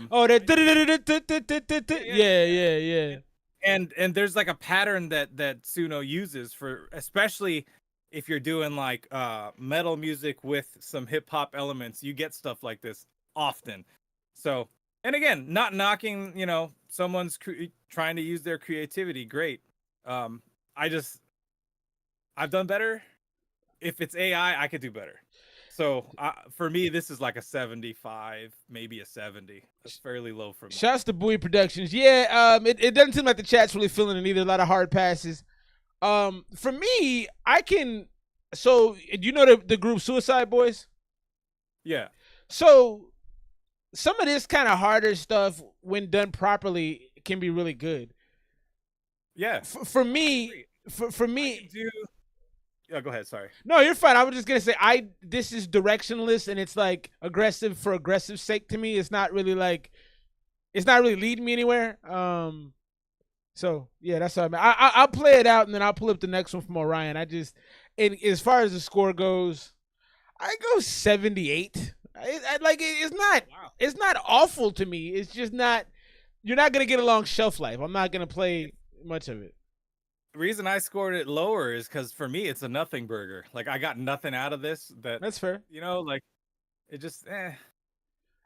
And there's like a pattern that Suno uses for, especially if you're doing like metal music with some hip hop elements, you get stuff like this often. So, and again, not knocking, someone's trying to use their creativity. Great. I've done better. if it's AI, I could do better. So for me, this is like a 75, maybe a 70. That's fairly low for me. Shouts to Bowie Productions. Yeah, it doesn't seem like the chat's really feeling it either. A lot of hard passes. For me, I can. So you know the group Suicide Boys? Yeah. So some of this kind of harder stuff, when done properly, can be really good. Yeah. For me, for me. Yeah, go ahead. Sorry. No, you're fine. I was just gonna say this is directionless and it's like aggressive for aggressive sake to me. It's not really leading me anywhere. So yeah, that's what I mean. I'll play it out and then I'll pull up the next one from Orion. And as far as the score goes, I go 78. It's not awful to me. It's just not. You're not gonna get a long shelf life. I'm not gonna play much of it. The reason I scored it lower is because for me it's a nothing burger. Like I got nothing out of this. That's fair. You know, like it just.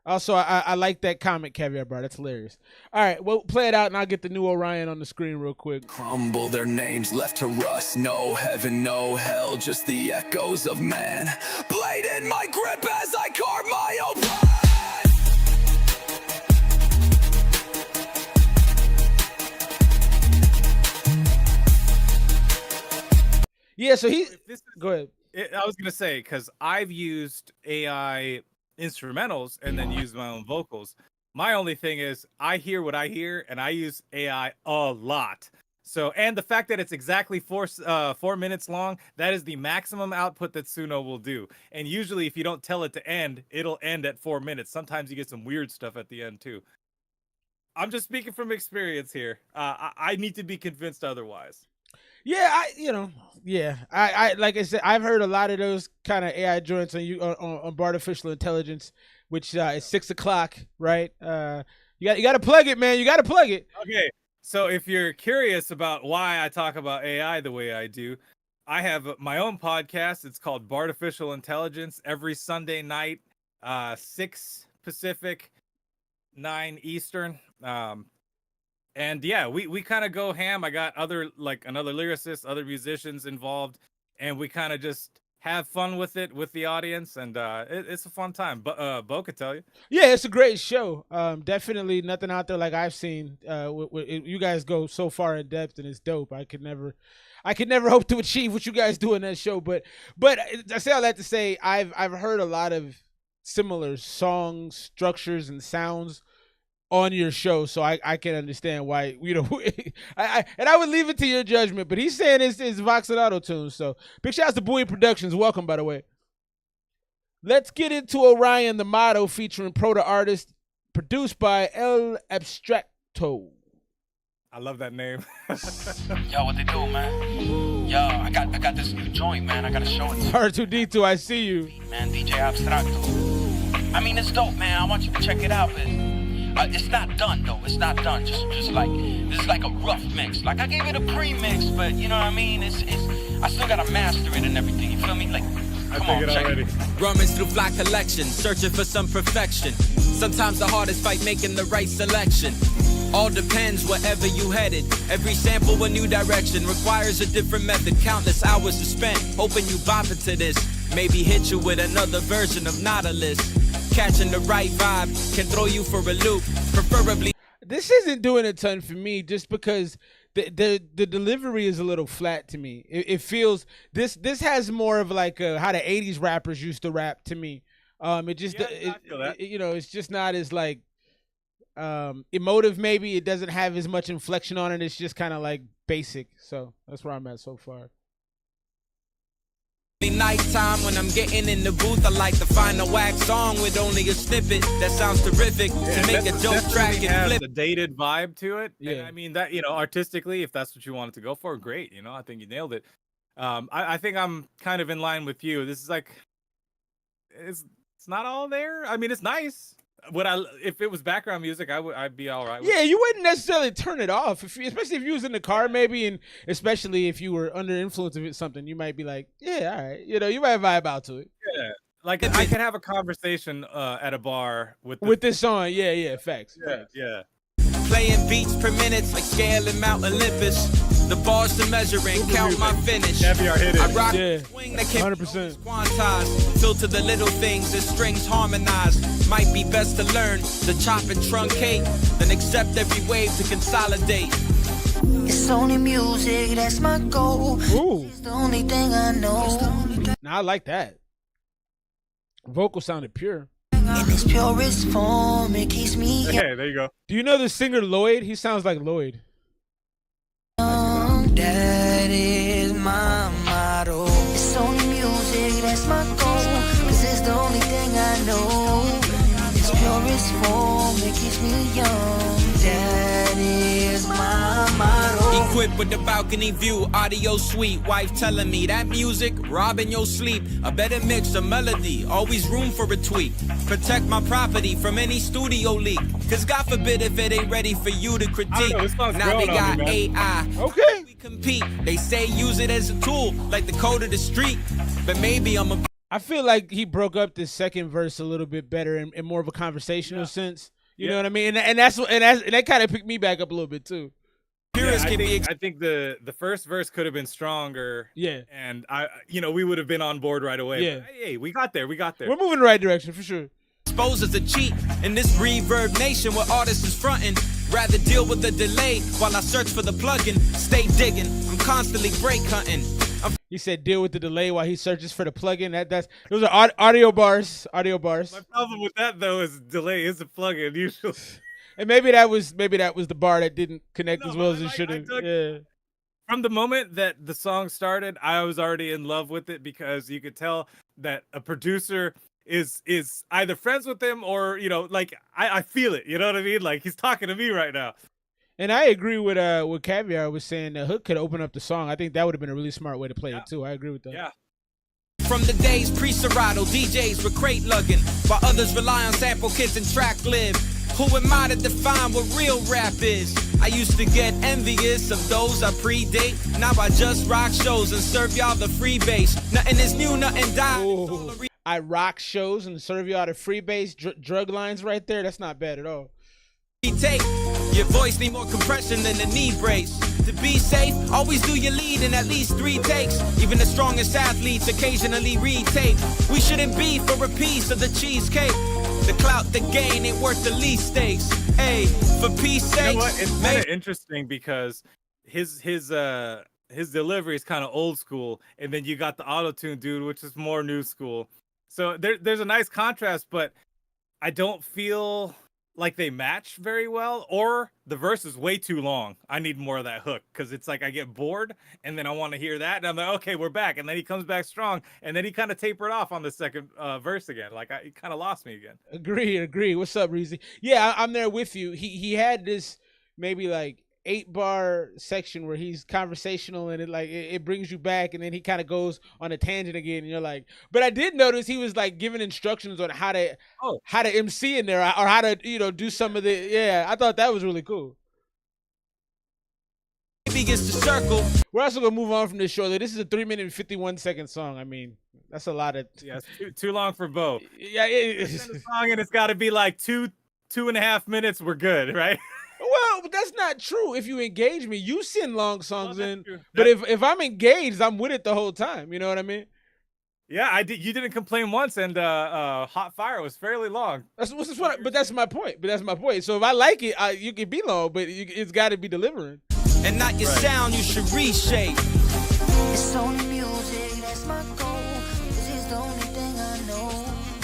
Also, I like that comment, Caviar Bar. That's hilarious. All right, well, play it out, and I'll get the new Orion on the screen real quick. Crumble their names left to rust. No heaven, no hell, just the echoes of man. Blade in my grip as I carve my own path. Yeah, so go ahead. I was gonna say because I've used AI instrumentals and then used my own vocals. My only thing is I hear what I hear, and I use AI a lot. So, and the fact that it's exactly 4 minutes long, that is the maximum output that Suno will do. And usually, if you don't tell it to end, it'll end at 4 minutes. Sometimes you get some weird stuff at the end too. I'm just speaking from experience here. I need to be convinced otherwise. Yeah, I like I said, I've heard a lot of those kind of AI joints on artificial intelligence, which is 6 o'clock, right? You got to plug it, man. You got to plug it. Okay, so if you're curious about why I talk about AI the way I do, I have my own podcast. It's called Bartificial Intelligence. Every Sunday night, 6 Pacific, 9 Eastern. And yeah, we kind of go ham. I got another lyricist, other musicians involved, and we kind of just have fun with it with the audience, and it's a fun time. But Bo could tell you. Yeah, it's a great show. Definitely nothing out there like I've seen. You guys go so far in depth, and it's dope. I could never hope to achieve what you guys do in that show. But I say all that to say I've heard a lot of similar songs, structures, and sounds on your show, so I can understand why, I would leave it to your judgment, but he's saying it's Vox and Auto-Tune, so big shout out to Bowie Productions. Welcome, by the way. Let's get into Orion the Motto featuring Proto Artist, produced by El Abstracto. I love that name. Yo, what they do, man? Yo, I got this new joint, man. I gotta show it to you. R2D2, I see you. Man, DJ Abstracto. I mean, it's dope, man. I want you to check it out, man. It's not done though. It's not done. Just like this is like a rough mix. Like I gave it a pre-mix, but you know what I mean. It's I still gotta master it and everything. You feel me? Like come on, check it. Rummage through fly collection, searching for some perfection. Sometimes the hardest fight making the right selection. All depends wherever you headed. Every sample a new direction requires a different method. Countless hours to spend hoping you bop into this. Maybe hit you with another version of Nautilus. Catching the right vibe can throw you for a loop. Preferably. This isn't doing a ton for me, just because the delivery is a little flat to me. It feels this has more of like how the '80s rappers used to rap to me. It just it's just not as like emotive. Maybe it doesn't have as much inflection on it. It's just kind of like basic. So that's where I'm at so far. Nighttime when I'm getting in the booth, I like to find a whack song with only a snippet that sounds terrific to make a dope track and flip. The dated vibe to it. Yeah, and I mean that artistically, if that's what you wanted to go for, great. I think you nailed it. I think I'm kind of in line with you. This is like, it's not all there. I mean, it's nice. If it was background music, I'd be all right with it. You wouldn't necessarily turn it off, especially if you was in the car, maybe, and especially if you were under influence of something, you might be like, yeah, all right, you might vibe out to it. Yeah, like I can have a conversation at a bar with this song. Yeah, facts. Yeah. Playing beats per minute like scaling Mount Olympus. The bars to measure and count my finish. Caviar hit it. I rock Yeah, the swing that can't 100%. quantized. Filter the little things as strings harmonized. Might be best to learn to chop and truncate, then accept every wave to consolidate. It's only music, that's my goal. Ooh. It's the only thing I know. Now I like that. Vocal sounded pure. In its purest form, it keeps me young. Okay, there you go. Do you know the singer Lloyd? He sounds like Lloyd. That is my motto. It's only music, that's my goal. Cause it's the only thing I know. Its purest form, it keeps me young. That is my motto. Equipped with the balcony view, audio sweet. Wife telling me that music, robbing your sleep. A better mix of melody, always room for a tweak. Protect my property from any studio leak. Cause God forbid if it ain't ready for you to critique. this song's Now they growing on got me, man. AI. Okay. We compete. They say use it as a tool, like the code of the street. But maybe I'm a I feel like he broke up the second verse a little bit better in more of a conversational sense. You know what I mean? And that kind of picked me back up a little bit too. purist can be I think the first verse could have been stronger. Yeah. And we would have been on board right away. Yeah. But, hey, we got there. We're moving in the right direction for sure. exposed as a cheat in this reverb nation where artists is frontin'. Rather deal with the delay while I search for the plugin. Stay digging, I'm constantly break hunting. He said deal with the delay while he searches for the plugin. Those are audio bars. Audio bars. My problem with that though is delay is a plugin usually. And maybe that was the bar that didn't connect as well as it should have. Yeah. From the moment that the song started, I was already in love with it because you could tell that a producer is either friends with him or I feel it. You know what I mean? Like he's talking to me right now. And I agree with Caviar was saying the hook could open up the song. I think that would have been a really smart way to play it too. I agree with that. Yeah. From the days pre-Serato, DJs were crate lugging, while others rely on sample kits and track live. Who am I to define what real rap is? I used to get envious of those I predate. Now I just rock shows and serve y'all the free base. Nothing is new, nothing dies. Ooh, I rock shows and serve y'all the free base drug lines right there. That's not bad at all. Take your voice need more compression than a knee brace. To be safe, always do your lead in at least 3 takes. Even the strongest athletes occasionally retake. We shouldn't be for a piece of the cheesecake. The clout, the gain ain't worth the least stakes. Hey, for peace sake. You know what? It's kind of interesting because his delivery is kind of old school, and then you got the auto-tune dude, which is more new school. So there's a nice contrast, but I don't feel like they match very well, or the verse is way too long. I need more of that hook because it's like I get bored and then I want to hear that and I'm like, okay, we're back, and then he comes back strong and then he kind of tapered off on the second verse again. Like he kind of lost me again. Agree. What's up, Reezy? Yeah, I'm there with you. He had this maybe like 8-bar section where he's conversational and it brings you back, and then he kind of goes on a tangent again, and you're like, but I did notice he was like giving instructions on how to MC in there or how to do some of the I thought that was really cool. Begins to circle. We're also gonna move on from this shortly. This is a 3-minute and 51-second song. I mean, that's a lot of it's too long for Bo. Yeah, it's a song and it's got to be like 2.5 minutes. We're good, right? Well, but that's not true. If you engage me, you send long songs in. But if I'm engaged, I'm with it the whole time. You know what I mean? Yeah, I did. You didn't complain once, and Hot Fire was fairly long. But that's my point. So if I like it, you can be long, but it's got to be delivering. And not your sound, you should reshape. It's only music, that's my goal. This is the only thing I know.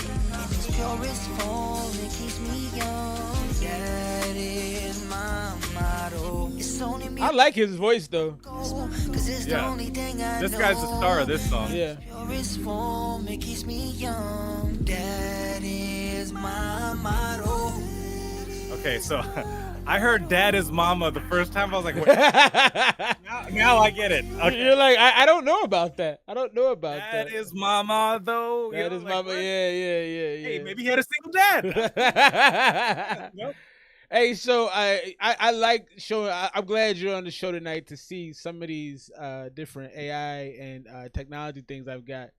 In its purest form, it keeps me young. That is my motto. It's only music. I like his voice though. Cause it's the only thing I this know. guy's the star of this song. Yeah. Purest form, it keeps me young. That is my motto. Okay, so I heard "Dad is Mama" the first time. I was like, wait. now I get it. Okay. You're like, I don't know about that. I don't know about that. Dad is Mama, though. That is Mama. What? Yeah. Hey, maybe he had a single dad. Nope. Hey, so I like showing. I'm glad you're on the show tonight to see some of these different AI and technology things I've got.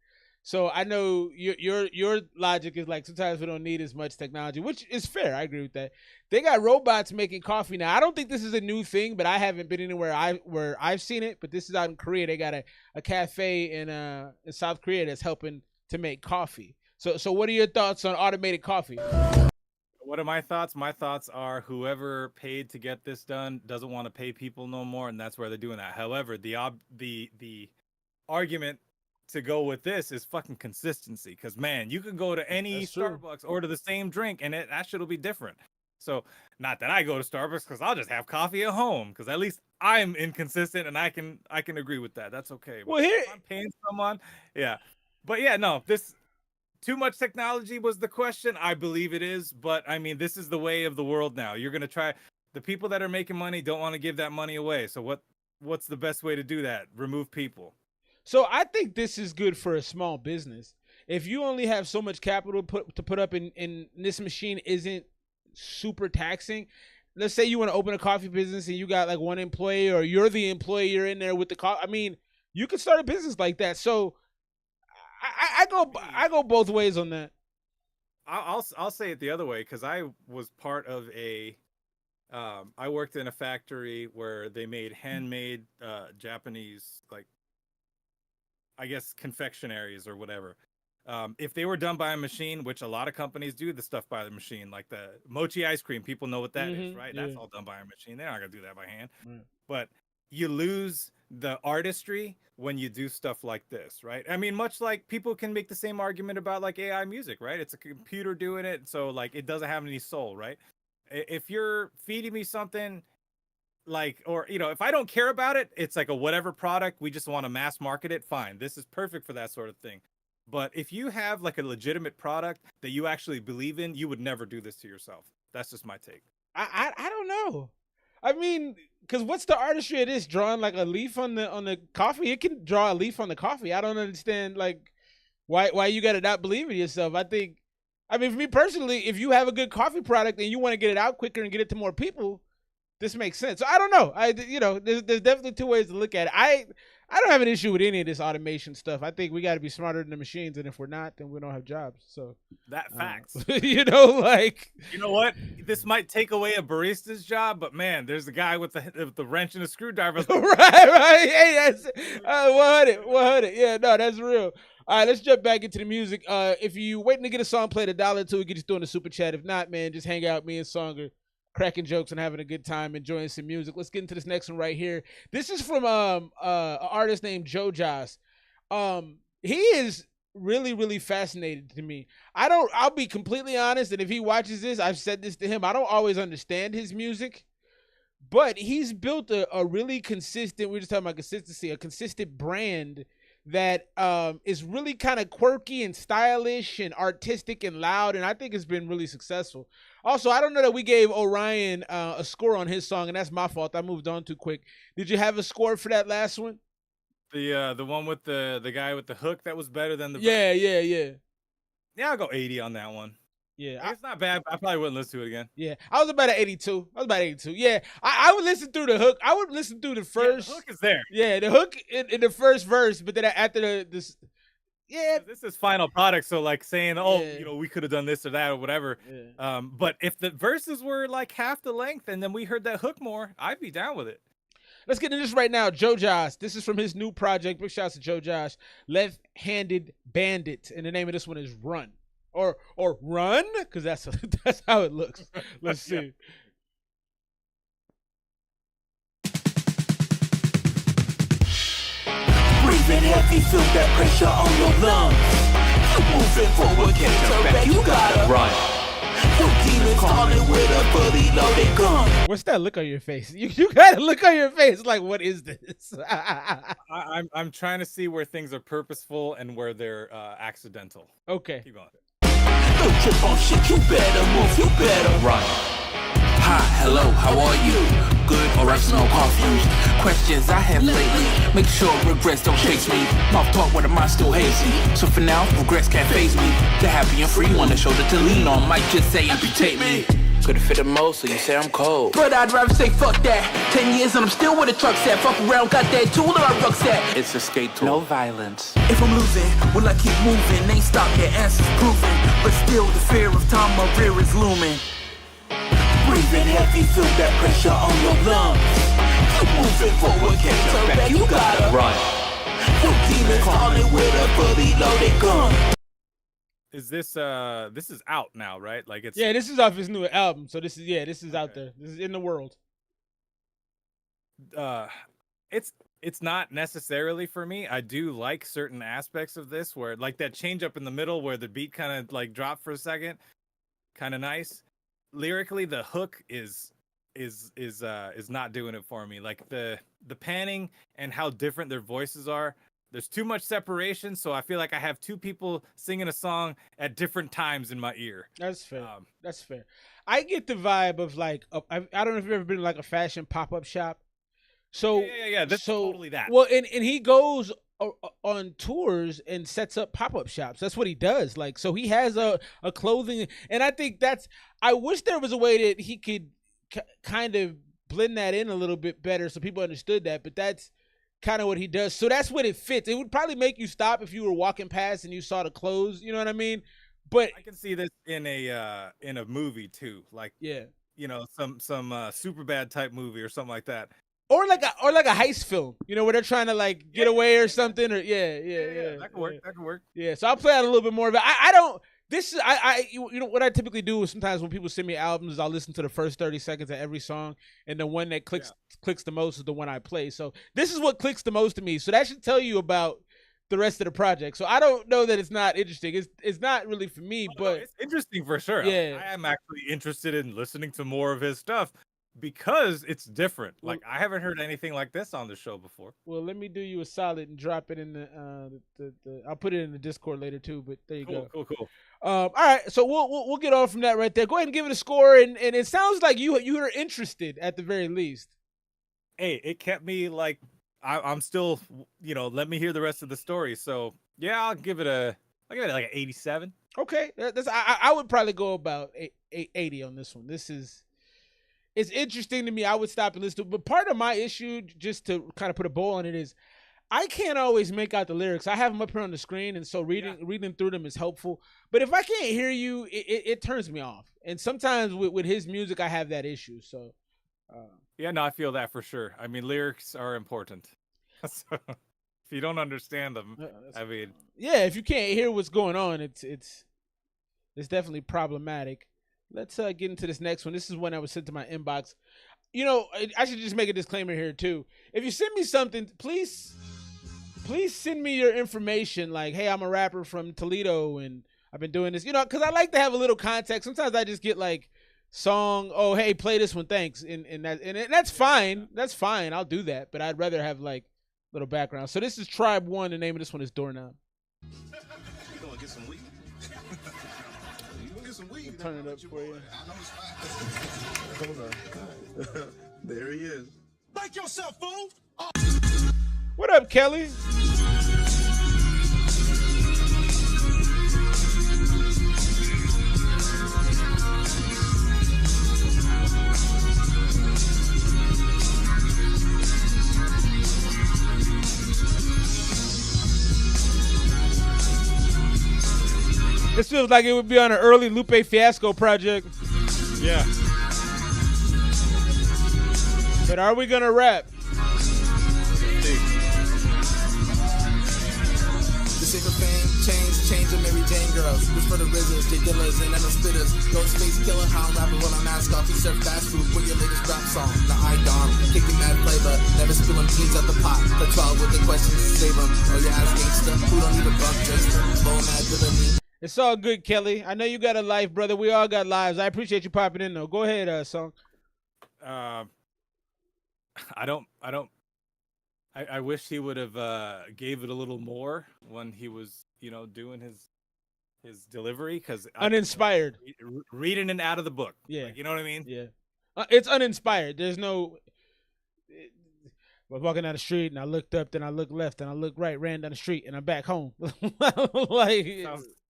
So I know your logic is like sometimes we don't need as much technology, which is fair. I agree with that. They got robots making coffee now. I don't think this is a new thing, but I haven't been anywhere where I've seen it. But this is out in Korea. They got a cafe in South Korea that's helping to make coffee. So what are your thoughts on automated coffee? What are my thoughts? My thoughts are whoever paid to get this done doesn't want to pay people no more, and that's where they're doing that. However, the argument to go with this is fucking consistency, because man, you can go to any Starbucks, order the same drink, and that shit will be different. So not that I go to Starbucks, because I'll just have coffee at home, because at least I'm inconsistent and I can agree with that. That's okay. Well, here if I'm paying someone, yeah. But yeah, no, this too much technology was the question. I believe it is, but I mean, this is the way of the world now. You're gonna try. The people that are making money don't want to give that money away. So what's the best way to do that? Remove people. So I think this is good for a small business. If you only have so much capital to put up in this machine isn't super taxing. Let's say you want to open a coffee business and you got like one employee, or you're the employee, you're in there with the coffee. I mean, you could start a business like that. So I go both ways on that. I'll say it the other way, because I was part of I worked in a factory where they made handmade Japanese, like, I guess, confectionaries or whatever. If they were done by a machine, which a lot of companies do the stuff by the machine, like the mochi ice cream, people know what that is, right? Yeah. That's all done by a machine. They're not gonna do that by hand. Mm. But you lose the artistry when you do stuff like this, right? I mean, much like people can make the same argument about like AI music, right? It's a computer doing it, so like it doesn't have any soul, right? If you're feeding me something like, or if I don't care about it, it's like a whatever product, we just want to mass market it, fine. This is perfect for that sort of thing. But if you have like a legitimate product that you actually believe in, you would never do this to yourself. That's just my take. I don't know. I mean, because what's the artistry of this? Drawing like a leaf on the coffee? It can draw a leaf on the coffee. I don't understand like why you got to not believe in yourself. I mean, for me personally, if you have a good coffee product and you want to get it out quicker and get it to more people, this makes sense. So I don't know. There's definitely two ways to look at it. I don't have an issue with any of this automation stuff. I think we got to be smarter than the machines, and if we're not, then we don't have jobs. So that facts. Like, you know what? This might take away a barista's job, but man, there's the guy with the wrench and the screwdriver. right. Hey, that's 100. Yeah, no, that's real. All right, let's jump back into the music. If you waiting to get a song played, $1 or $2, we can just do in the super chat. If not, man, just hang out. Me and Songer cracking jokes and having a good time, enjoying some music. Let's get into this next one right here. This is from an artist named Joe Joss. He is really, really fascinating to me. I'll be completely honest, and if he watches this, I've said this to him, I don't always understand his music, but he's built a really consistent, we're just talking about consistency, a consistent brand that is really kind of quirky and stylish and artistic and loud, and I think it's been really successful. Also, I don't know that we gave Orion a score on his song, and that's my fault. I moved on too quick. Did you have a score for that last one? The one with the guy with the hook that was better than the Yeah, I'll go 80 on that one. Yeah, it's not bad. I probably wouldn't listen to it again. Yeah, I was about at 82. Yeah, I would listen through the hook. I would listen through the first. Yeah, the hook is there. Yeah, the hook in the first verse, but then after this. Yeah, this is final product, so like saying, we could have done this or that or whatever. Yeah. But if the verses were like half the length and then we heard that hook more, I'd be down with it. Let's get into this right now. Joe Josh. This is from his new project. Big shouts to Joe Josh. Left-Handed Bandit, and the name of this one is Run or Run, because that's how it looks. Let's see. Breathing heavy, feel that pressure on your lungs. You moving forward, can't turn back, you gotta run. Your demons calling with a fully loaded gun. What's that look on your face? You gotta look on your face like, what is this? I'm trying to see where things are purposeful and where they're accidental. Okay. Keep going. Don't trip on shit, you better move, you better run. Hi, hello, how are you? Good or rational confused? Questions I have lately. Make sure regrets don't chase me. Mouth talk where the mind still hazy. So for now, regrets can't faze me. The happy and free one, a shoulder to lean on. Might just say amputate me. Could've fit the most, so you say I'm cold. But I'd rather say fuck that. 10 years and I'm still where the truck's at. Fuck around, got that tool in my rucksack. It's a skate tool. No violence. If I'm losing, will I keep moving? Ain't stop, your answer's proven. But still the fear of time my rear is looming. Breathing heavy, feel that pressure on your lungs. Keep moving forward, can't turn back, you gotta run. Your demons calling with a fully loaded gun. Is this is out now, right? Like it's this is off his new album. So this is out there. This is in the world. It's not necessarily for me. I do like certain aspects of this where like that change up in the middle where the beat kind of like dropped for a second. Kind of nice. Lyrically, the hook is not doing it for me. Like the panning and how different their voices are. There's too much separation, so I feel like I have two people singing a song at different times in my ear. That's fair. That's fair. I get the vibe of like I don't know if you've ever been to like a fashion pop-up shop. So yeah. That's totally that. Well, and he goes on tours and sets up pop-up shops. That's what he does. Like, so he has a clothing, and I think I wish there was a way that he could kind of blend that in a little bit better so people understood that, but that's kind of what he does. So that's what it fits. It would probably make you stop if you were walking past and you saw the clothes, you know what I mean? But I can see this in a movie too. Like some super bad type movie or something like that. Or like a heist film, where they're trying to like get away or something, or that could work. That could work. Yeah, so I'll play out a little bit more of it. I don't. This is what I typically do is sometimes when people send me albums, I'll listen to the first 30 seconds of every song, and the one that clicks the most is the one I play. So this is what clicks the most to me. So that should tell you about the rest of the project. So I don't know that it's not interesting. It's not really for me, but it's interesting for sure. Yeah, I am actually interested in listening to more of his stuff. Because it's different. Like I haven't heard anything like this on the show before. Well, let me do you a solid and drop it in the I'll put it in the Discord later too. But there you go. Cool. All right, so we'll get on from that right there. Go ahead and give it a score, and it sounds like you are interested at the very least. Hey, it kept me like I'm still let me hear the rest of the story. So yeah, I'll give it like an 87. Okay, I would probably go about 80 on this one. It's interesting to me. I would stop and listen to it. But part of my issue, just to kind of put a bow on it, is I can't always make out the lyrics. I have them up here on the screen, and so reading through them is helpful. But if I can't hear you, it turns me off. And sometimes with his music, I have that issue. So, I feel that for sure. I mean, lyrics are important. So if you don't understand them, if you can't hear what's going on, it's definitely problematic. Let's get into this next one. This is one that was sent to my inbox. I should just make a disclaimer here too. If you send me something, please send me your information. Like, hey, I'm a rapper from Toledo and I've been doing this. Because I like to have a little context. Sometimes I just get like song. Oh, hey, play this one, thanks, and that's fine. That's fine. I'll do that. But I'd rather have like little background. So this is Tribe 1. The name of this one is Doorknob. You gonna get some weed? Turn it up for you. Hold on. There he is. Make yourself, fool! What up, Kelly? This feels like it would be on an early Lupe Fiasco project. Yeah. But are we gonna rap? This ain't for fame, change of Mary Jane girls. This for the RZAs, J Dillers, and Emma Spitters. Ghost face killer, how I'm rapping when I'm mask off. You serve fast food for your latest rap song. Now I dawn, kicking mad flavor, never spilling beans out the pot. The 12 with the questions, save them. Oh, your ass gangster, who don't need a buck, just low mad villainy. It's all good, Kelly. I know you got a life, brother. We all got lives. I appreciate you popping in, though. Go ahead, Song. I wish he would have gave it a little more when he was, doing his delivery, because uninspired, reading it out of the book. Yeah, like, you know what I mean. Yeah, it's uninspired. There's no. We're walking down the street, and I looked up, then I looked left, and I looked right, ran down the street, and I'm back home.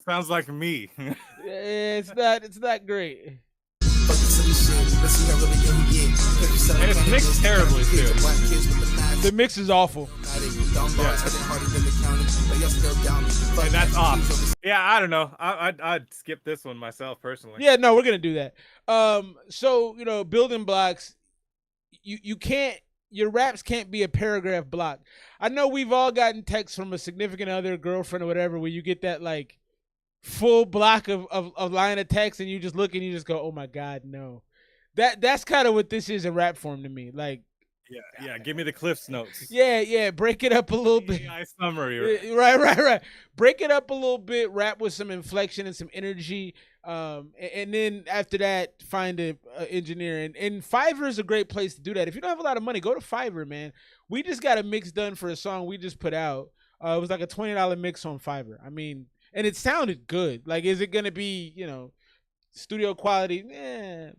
Sounds like me. It's not great. Fuck the city Wanna see her really get who get. If you sell And it's cannabis, mixed terribly, kids, too. black kids with the mask. The mix is awful. Dumb bars hitting harder than the county, but you're still down me. Fuck And that's that. off. Yeah, I don't know. I'd skip this one myself personally. Yeah, no, we're gonna do that. So building blocks, you can't. Your raps can't be a paragraph block. I know we've all gotten texts from a significant other, girlfriend or whatever, where you get that like full block of line of text, and you just look and you just go, "Oh my God, no." That's kind of what this is in rap form to me. Like, Yeah. Give me the Cliff's notes. yeah, break it up a little bit. Summary. Right. Break it up a little bit. Rap with some inflection and some energy. And then after that, find a engineer. And Fiverr is a great place to do that. If you don't have a lot of money, go to Fiverr, man. We just got a mix done for a song we just put out. It was like a $20 mix on Fiverr. I mean, and it sounded good. Like, is it gonna be, studio quality?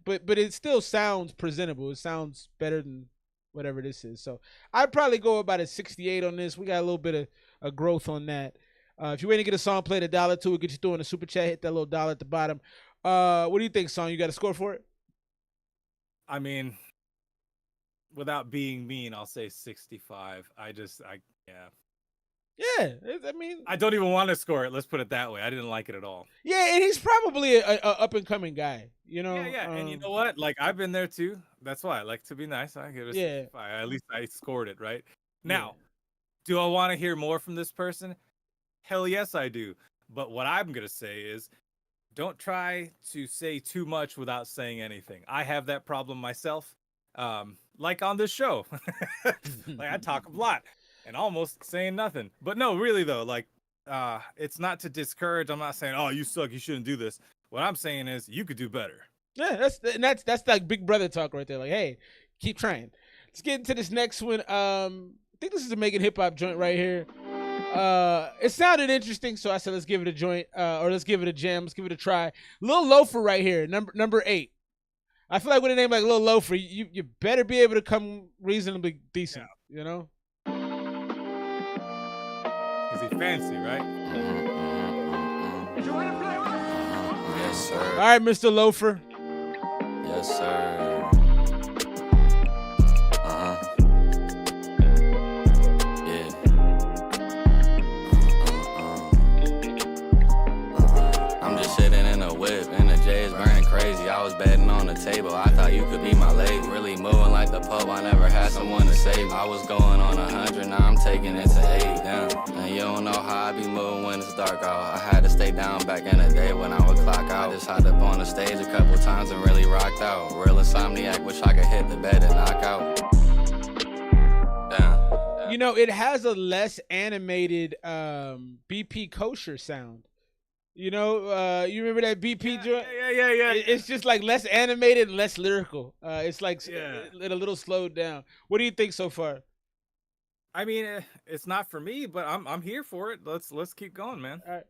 But it still sounds presentable. It sounds better than whatever this is. So I'd probably go about a 68 on this. We got a little bit of growth on that. If you're waiting to get a song played $1 to it, get you through in a super chat, hit that little $1 at the bottom. What do you think, Song? You got a score for it? I mean, without being mean, I'll say 65. Yeah, I mean, I don't even want to score it. Let's put it that way. I didn't like it at all. Yeah, and he's probably a up and coming guy. Yeah. And you know what? Like, I've been there too. That's why I like to be nice. I give it a 65. At least I scored it right. Now, do I want to hear more from this person? Hell yes, I do. But what I'm gonna say is, don't try to say too much without saying anything. I have that problem myself. Like on this show, like I talk a lot and almost saying nothing. But no, really though, like, it's not to discourage. I'm not saying, oh, you suck, you shouldn't do this. What I'm saying is, you could do better. Yeah, that's like big brother talk right there. Like, hey, keep trying. Let's get into this next one. I think this is a Making Hip Hop joint right here. It sounded interesting, so I said let's give it a joint, or let's give it a jam, let's give it a try. Lil Loafer right here, number 8. I feel like with a name like Lil Loafer, you better be able to come reasonably decent, Is he fancy, right? Yes, sir. All right, Mr. Loafer. Yes, sir. I'm just sitting in a whip, and the J is burning crazy. I was betting on the table, I thought you could be my lady. Really moving like the Pope, I never had someone to save me. I was going on 100, now I'm taking it to 80 down. And you don't know how I be moving when it's dark out. I had to stay down back in the day when I would clock out. I just hopped up on the stage a couple times and really rocked out. Real insomniac, wish I could hit the bed and knock out. Damn. It has a less animated BP Kosher sound. You remember that BP joint? Yeah. It's just like less animated and less lyrical. It's like a little slowed down. What do you think so far? I mean, it's not for me, but I'm here for it. Let's keep going, man. All right.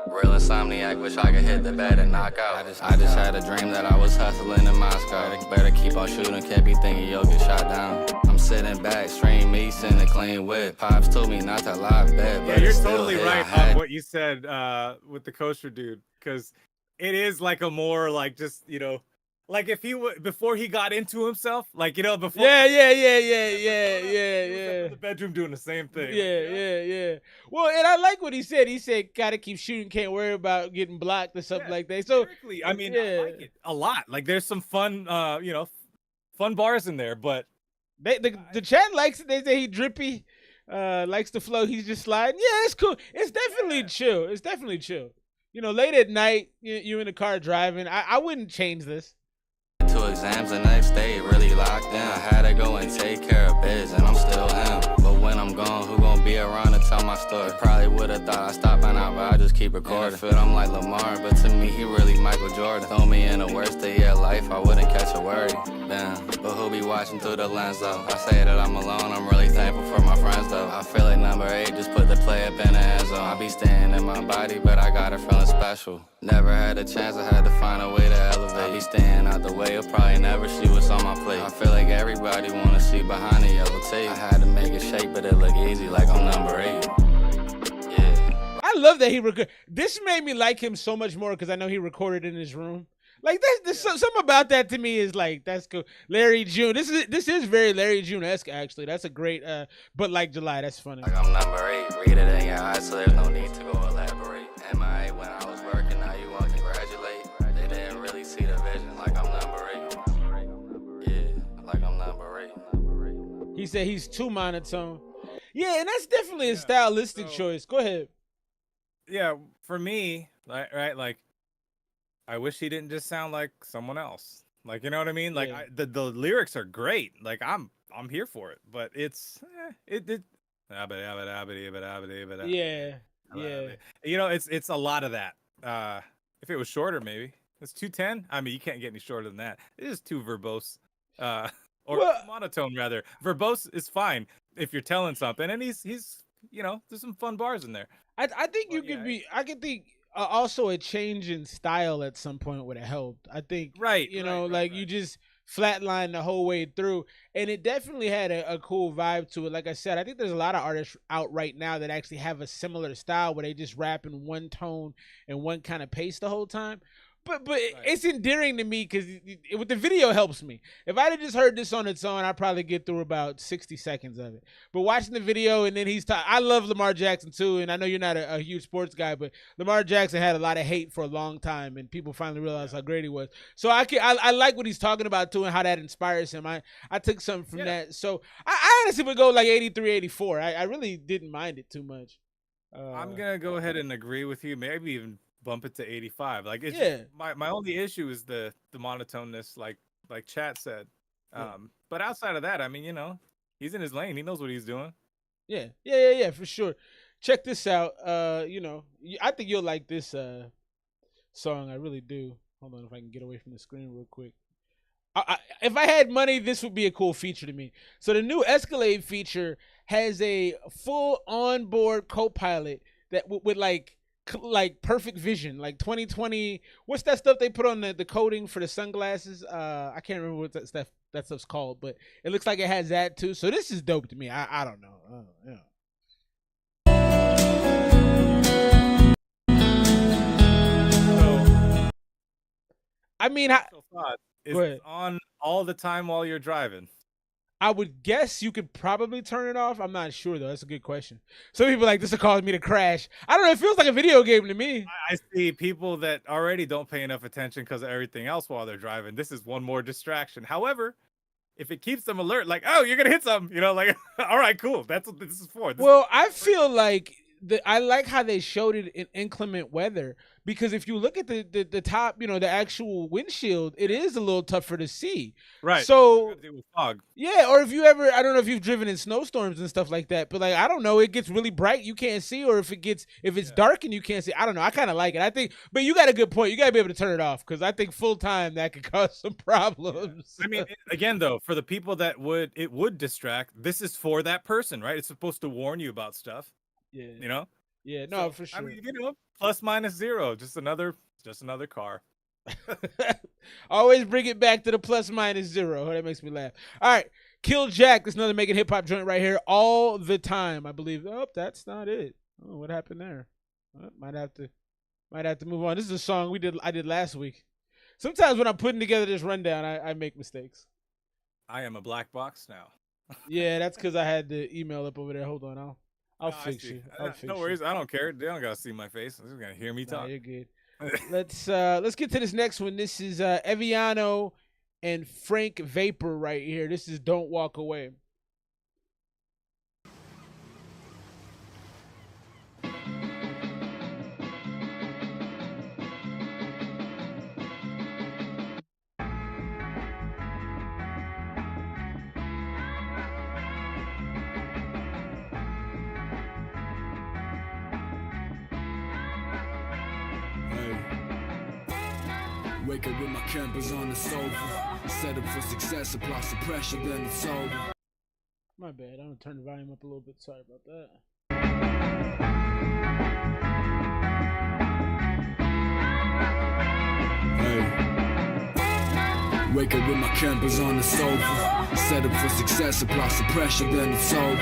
Real insomniac, wish I could hit the bed and knock out. I just had a dream that I was hustling in Moscow. Better keep on shooting, can't be thinking you'll get shot down. I'm sitting back, stream meats in a clean whip. Pops told me not to lie bed, Yeah, but you're it's still totally hit. right on what you said with the kosher dude, because it is like a more like just like if he before he got into himself, like before. Yeah. In the bedroom doing the same thing. Yeah. Well, and I like what he said. He said, "Gotta keep shooting, can't worry about getting blocked or something like that." So, I mean, I like it a lot. Like, there's some fun, fun bars in there, but the chat likes it. They say he drippy, likes the flow. He's just sliding. Yeah, it's cool. It's definitely chill. It's definitely chill. Late at night, you in the car driving. I wouldn't change this. 2 exams the next day, really locked in. I had to go and take care of biz, and I'm still him. But when I'm gone, who gon' be around to tell my story? Probably would've thought I stopped by now, but I just keep recording. Feel I'm like Lamar, but to me, he really Michael Jordan. Throw me in the worst day of life, I wouldn't catch a worry. Damn, but who be watching through the lens though? I say that I'm alone, I'm really thankful for my friends though. I feel like number 8, just put the play up in the end zone. I be staying in my body, but I got it feeling special. Never had a chance, I had to find a way to elevate. I be staying out the way, you'll probably never see what's on my plate. I feel like everybody wanna see behind the yellow tape. I had to make it shake, but it look easy like I'm number 8. I love that he recorded. This made me like him so much more because I know he recorded in his room. Like there's something about that to me is like that's cool. Larry June. This is very Larry June-esque actually. That's a great but like July. That's funny. Like I'm number 8, read it in your eyes, so there's no need to go elaborate. MIA when I was working, now you want to congratulate. They didn't really see the vision, like I'm number 8. Yeah, like I'm number 8. He said he's too monotone. Yeah, and that's definitely a stylistic choice. Go ahead. Yeah, for me, like I wish he didn't just sound like someone else. Like, you know what I mean? Like the lyrics are great. Like I'm here for it, but it's yeah. You know, it's a lot of that. If it was shorter, maybe it's 210. I mean, you can't get any shorter than that. It is too verbose, or monotone rather. Verbose is fine if you're telling something, and he's you know, there's some fun bars in there. I think you could be. I could think also a change in style at some point would have helped. I think you just flatline the whole way through, and it definitely had a cool vibe to it. Like I said, I think there's a lot of artists out right now that actually have a similar style where they just rap in one tone and one kind of pace the whole time. But it's endearing to me because with the video helps me. If I'd have just heard this on its own, I'd probably get through about 60 seconds of it. But watching the video and then I love Lamar Jackson too, and I know you're not a huge sports guy, but Lamar Jackson had a lot of hate for a long time, and people finally realized how great he was. So I like what he's talking about too and how that inspires him. I took something from that. So I honestly would go like 83, 84. I really didn't mind it too much. I'm gonna go ahead and agree with you. Maybe even bump it to 85. Like it's just, my only issue is the monotoneness, like Chat said. But outside of that, I mean, you know, he's in his lane. He knows what he's doing. Yeah, for sure. Check this out. You know, I think you'll like this song. I really do. Hold on, if I can get away from the screen real quick. If I had money, this would be a cool feature to me. So the new Escalade feature has a full onboard co-pilot that with like perfect vision, like 2020. What's that stuff they put on the coating for the sunglasses? I can't remember what that stuff's called, but it looks like it has that too. So this is dope to me. I don't know. I mean, is it on all the time while you're driving? I would guess you could probably turn it off. I'm not sure though. That's a good question. Some people are like, this will cause me to crash. I don't know. It feels like a video game to me. I see people that already don't pay enough attention because of everything else while they're driving. This is one more distraction. However, if it keeps them alert, like, oh, you're gonna hit something, you know, like, all right, cool. That's what this is for. I feel like I like how they showed it in inclement weather, because if you look at the top, you know, the actual windshield, it is a little tougher to see. Right. So fog. Yeah, or if you ever, I don't know if you've driven in snowstorms and stuff like that, but like, I don't know, it gets really bright, you can't see, or if it's dark and you can't see. I don't know. I kind of like it. I think, but you got a good point. You got to be able to turn it off, because I think full time that could cause some problems. I mean, again, though, for the people that it would distract, this is for that person, right? It's supposed to warn you about stuff. Yeah. You know? Yeah, no, for sure. I mean, you know, plus minus zero, just another car. Always bring it back to the plus minus zero. That makes me laugh. All right, Kill Jack. This is another making hip hop joint right here all the time, I believe. Oh, that's not it. Oh, what happened there? Might have to move on. This is a song I did last week. Sometimes when I'm putting together this rundown, I make mistakes. I am a black box now. Yeah, that's because I had the email up over there. Hold on, I'll fix you. No worries. I don't care. They don't gotta see my face. They're just gonna hear me talk. You're good. Let's get to this next one. This is Eviano and Frank Vapor right here. This is Don't Walk Away. Wake up with my campers on the sofa. Set up for success, apply some pressure, then it's over. My bad. I'm gonna turn the volume up a little bit. Sorry about that. Hey. Wake up with my campers on the sofa. Set up for success, apply some pressure, then it's over.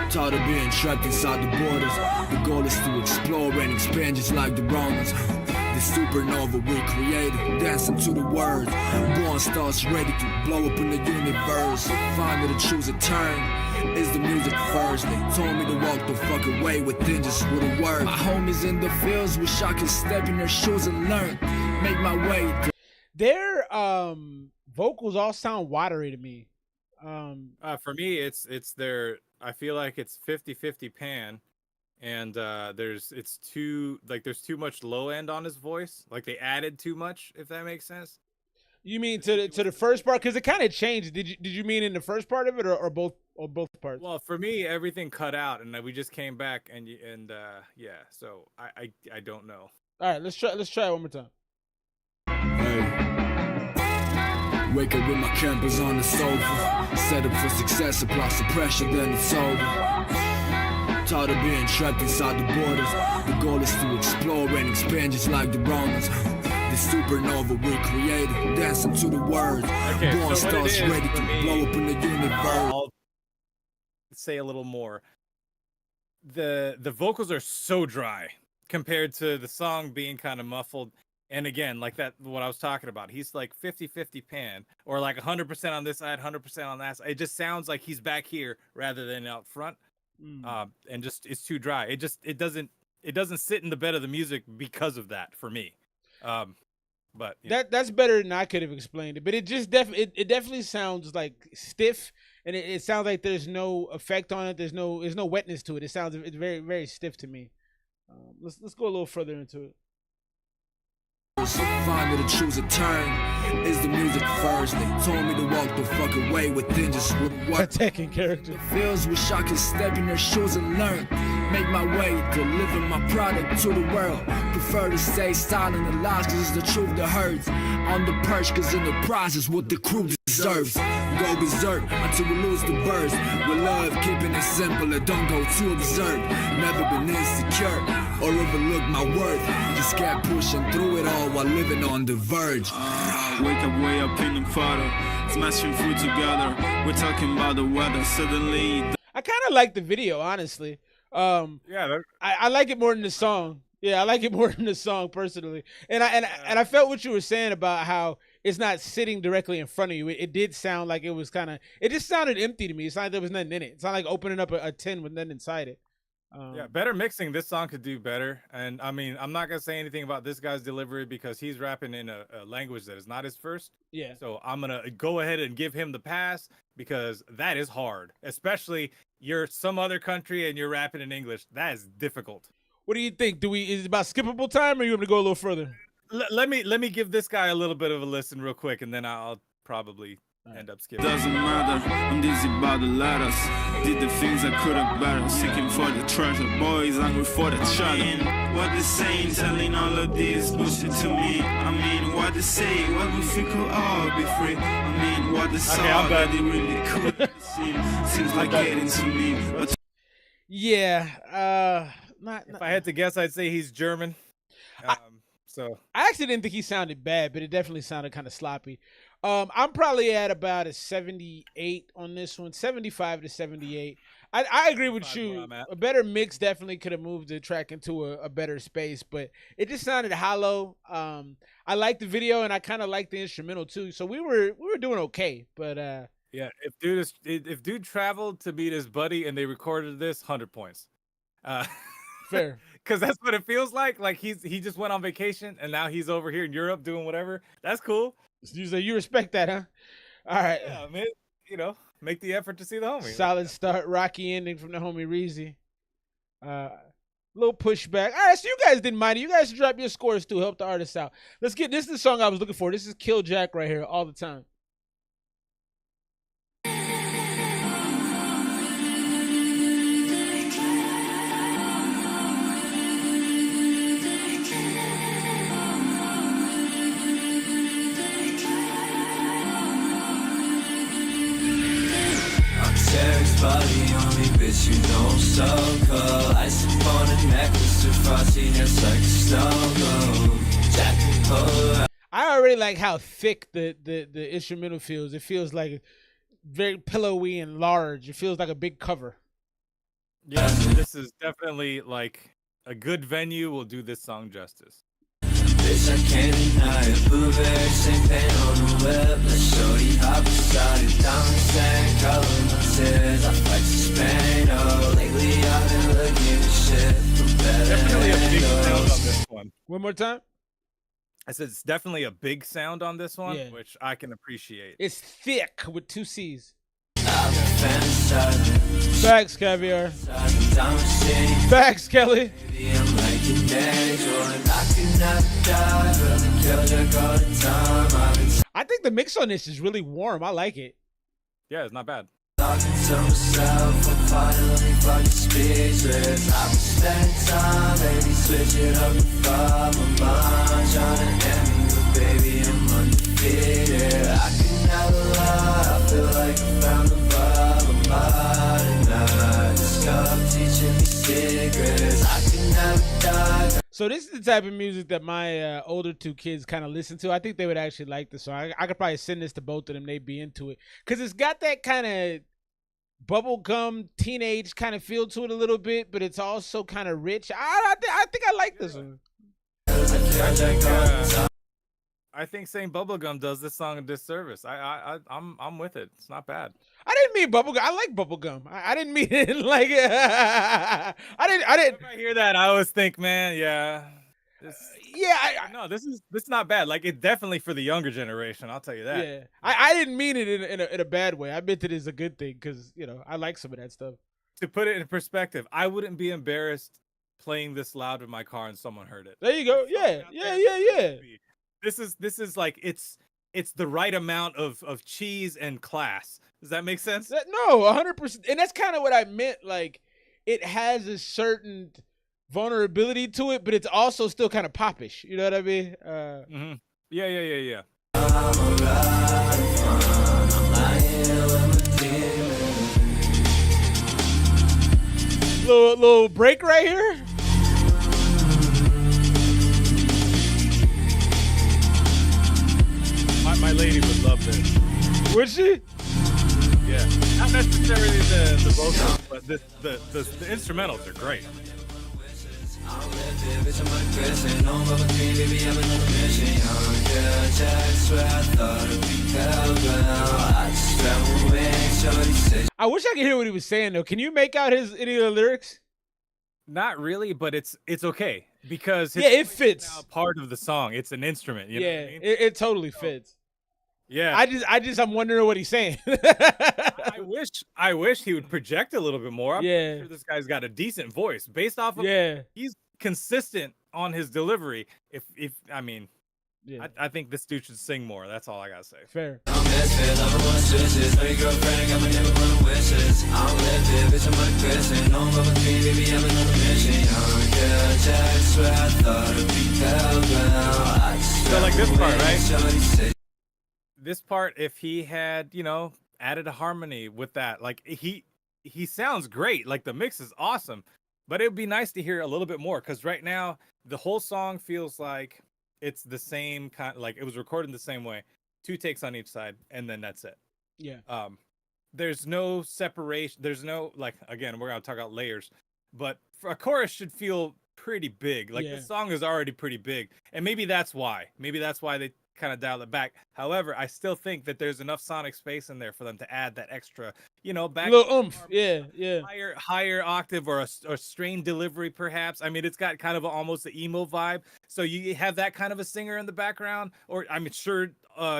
Tired of being trapped inside the borders. The goal is to explore and expand just like the Romans. The supernova we created, dancing to the words. Born stars ready to blow up in the universe. Finally to choose a turn. Is the music first? They told me to walk the fuck away within just with a word. My homies in the fields wish I could step in their shoes and learn. Make my way. Their vocals all sound watery to me. For me, it's their. I feel like it's 50-50 Pan, and there's too much low end on his voice. Like they added too much, if that makes sense. You mean to the first part? Because it kind of changed. Did you mean in the first part of it or both parts? Well, for me, everything cut out, and we just came back, and yeah. So I don't know. All right, let's try it one more time. Wake up with my campers on the sofa. Set up for success, apply some pressure, then it's over. Tired of being trapped inside the borders. The goal is to explore and expand just like the Romans. The supernova we created, dancing to the words. Okay, Born so what it stars is ready for to me, blow up in the universe. I'll say a little more. The vocals are so dry compared to the song being kind of muffled. And again, like that, what I was talking about, he's like 50-50 Pan, or like 100% on this side, 100% on that side. It just sounds like he's back here rather than out front. And just it's too dry. It doesn't sit in the bed of the music because of that for me. But that's better than I could have explained it. But it just it definitely sounds like stiff, and it sounds like there's no effect on it. There's no wetness to it. It's very, very stiff to me. Let's go a little further into it. Finally to choose a turn. Is the music first? They told me to walk the fuck away within just with what attacking character. Feels wish I could step in their shoes and learn. Make my way, delivering my product to the world. Prefer to stay silent and lost, cause it's the truth that hurts. On the perch, cause in the process what the crew deserves. Go berserk until we lose the burst. With love, keeping it simple and don't go too absurd. Never been insecure or overlook my worth. Just kept pushing through it all while living on the verge. Wake up way up in the photo, smashing food together. We're talking about the weather. Suddenly, I kind of like the video, honestly. Yeah, I like it more than the song. Yeah, I like it more than the song personally. And I felt what you were saying about how it's not sitting directly in front of you. It did sound like it was it just sounded empty to me. It's not like there was nothing in it. It's not like opening up a tin with nothing inside it. Yeah, better mixing. This song could do better. And I mean, I'm not gonna say anything about this guy's delivery because he's rapping in a language that is not his first. Yeah. So I'm gonna go ahead and give him the pass because that is hard, especially you're some other country and you're rapping in English. That is difficult. What do you think? Is it about skippable time, or you want me to go a little further? Let me give this guy a little bit of a listen real quick, and then I'll probably end up skipping. doesn't matter. I'm dizzy by the letters. Did the things I could have better. Seeking for the treasure. Boys hungry for the cheddar. What they saying, telling all of this bullshit to me. I mean, what they say, what we think could all be free. I mean, what they saw that they really could seems like getting to me. But yeah, if I had to guess, I'd say he's German. So I actually didn't think he sounded bad, but it definitely sounded kind of sloppy. I'm probably at about a 78 on this one, 75 to 78. I agree with you. A better mix definitely could have moved the track into a better space, but it just sounded hollow. I like the video and I kind of like the instrumental too. So we were doing okay, but yeah, if dude traveled to meet his buddy and they recorded this, 100 points. Fair. Because that's what it feels like. Like he just went on vacation and now he's over here in Europe doing whatever. That's cool. You respect that, huh? All right. Yeah, man. You know, make the effort to see the homie. Solid start, rocky ending from the homie Reezy. Little pushback. All right, so you guys didn't mind it. You guys should drop your scores too. Help the artists out. This is the song I was looking for. This is Kill Jack right here, All the Time. Body only bitch you don't suck. Ice upon a necklace to frostiness like a snow. Jack and pull. I already like how thick the instrumental feels. It feels like very pillowy and large. It feels like a big cover. Yeah, this is definitely like a good venue will do this song justice. bitch, I can't deny it. Blueberry, same paint on the web. Let's shorty hop beside it. Diamond sand, color my tears. I fight to Spain, oh. Lately I've been looking at shit for better. Definitely a big sound on this one. One more time. I said it's definitely a big sound on this one, Yeah. which I can appreciate. It's thick with 2 C's. Fantasizing. Facts, Caviar. Diamond shade. Facts, Kelly. Baby, I'm like an angel, and I could not die. Really kill Jack all the time. I've been I think the mix on this is really warm. I like it. Yeah, it's not bad. talking to myself. I'm finally fucking speechless. I've been spending time, baby, switch it up above my mind. Trying to end me, but baby, I'm undefeated. I can never lie. I feel like I found the vibe of mine. And I discovered teaching me secrets. I can never die. So this is the type of music that my older 2 kids kind of listen to. I think they would actually like this song. I could probably send this to both of them. They'd be into it. Because it's got that kind of bubblegum teenage kind of feel to it a little bit, but it's also kind of rich. I think I like this one. I think saying bubblegum does this song a disservice. I'm with it. It's not bad. I didn't mean bubblegum. I like bubblegum. I didn't mean it like I didn't. When I hear that, I always think, man, yeah. No, this is not bad. Like, it's definitely for the younger generation. I'll tell you that. Yeah, I didn't mean it in a bad way. I meant it as a good thing because I like some of that stuff. To put it in perspective, I wouldn't be embarrassed playing this loud in my car and someone heard it. There you go. Yeah. This is like it's the right amount of cheese and class. Does that make sense? No, 100%. And that's kind of what I meant. Like, it has a certain vulnerability to it, but it's also still kind of popish. You know what I mean? Yeah. Little break right here. My lady would love this. Would she? Yeah. Not necessarily the vocals, but the instrumentals are great. I wish I could hear what he was saying though. Can you make out any of the lyrics? Not really, but it's okay because it fits. Now part of the song. It's an instrument. You know what I mean? It totally fits. Yeah. I'm wondering what he's saying. I wish he would project a little bit more. I'm sure this guy's got a decent voice based off of he's consistent on his delivery. I think this dude should sing more. That's all I gotta say. Fair. So like this part, right? This part, if he had, added a harmony with that, like he sounds great. Like the mix is awesome, but it would be nice to hear a little bit more because right now the whole song feels like it's the same kind, like it was recorded the same way, 2 takes on each side, and then that's it. Yeah. There's no separation. There's no, like, again, we're gonna talk about layers, but for a chorus should feel pretty big. Like the song is already pretty big, and maybe that's why they kind of dial it back. However, I still think that there's enough sonic space in there for them to add that extra, back little oomph. Yeah. higher octave or strained delivery, perhaps. I mean, it's got kind of almost an emo vibe. So you have that kind of a singer in the background, or I'm sure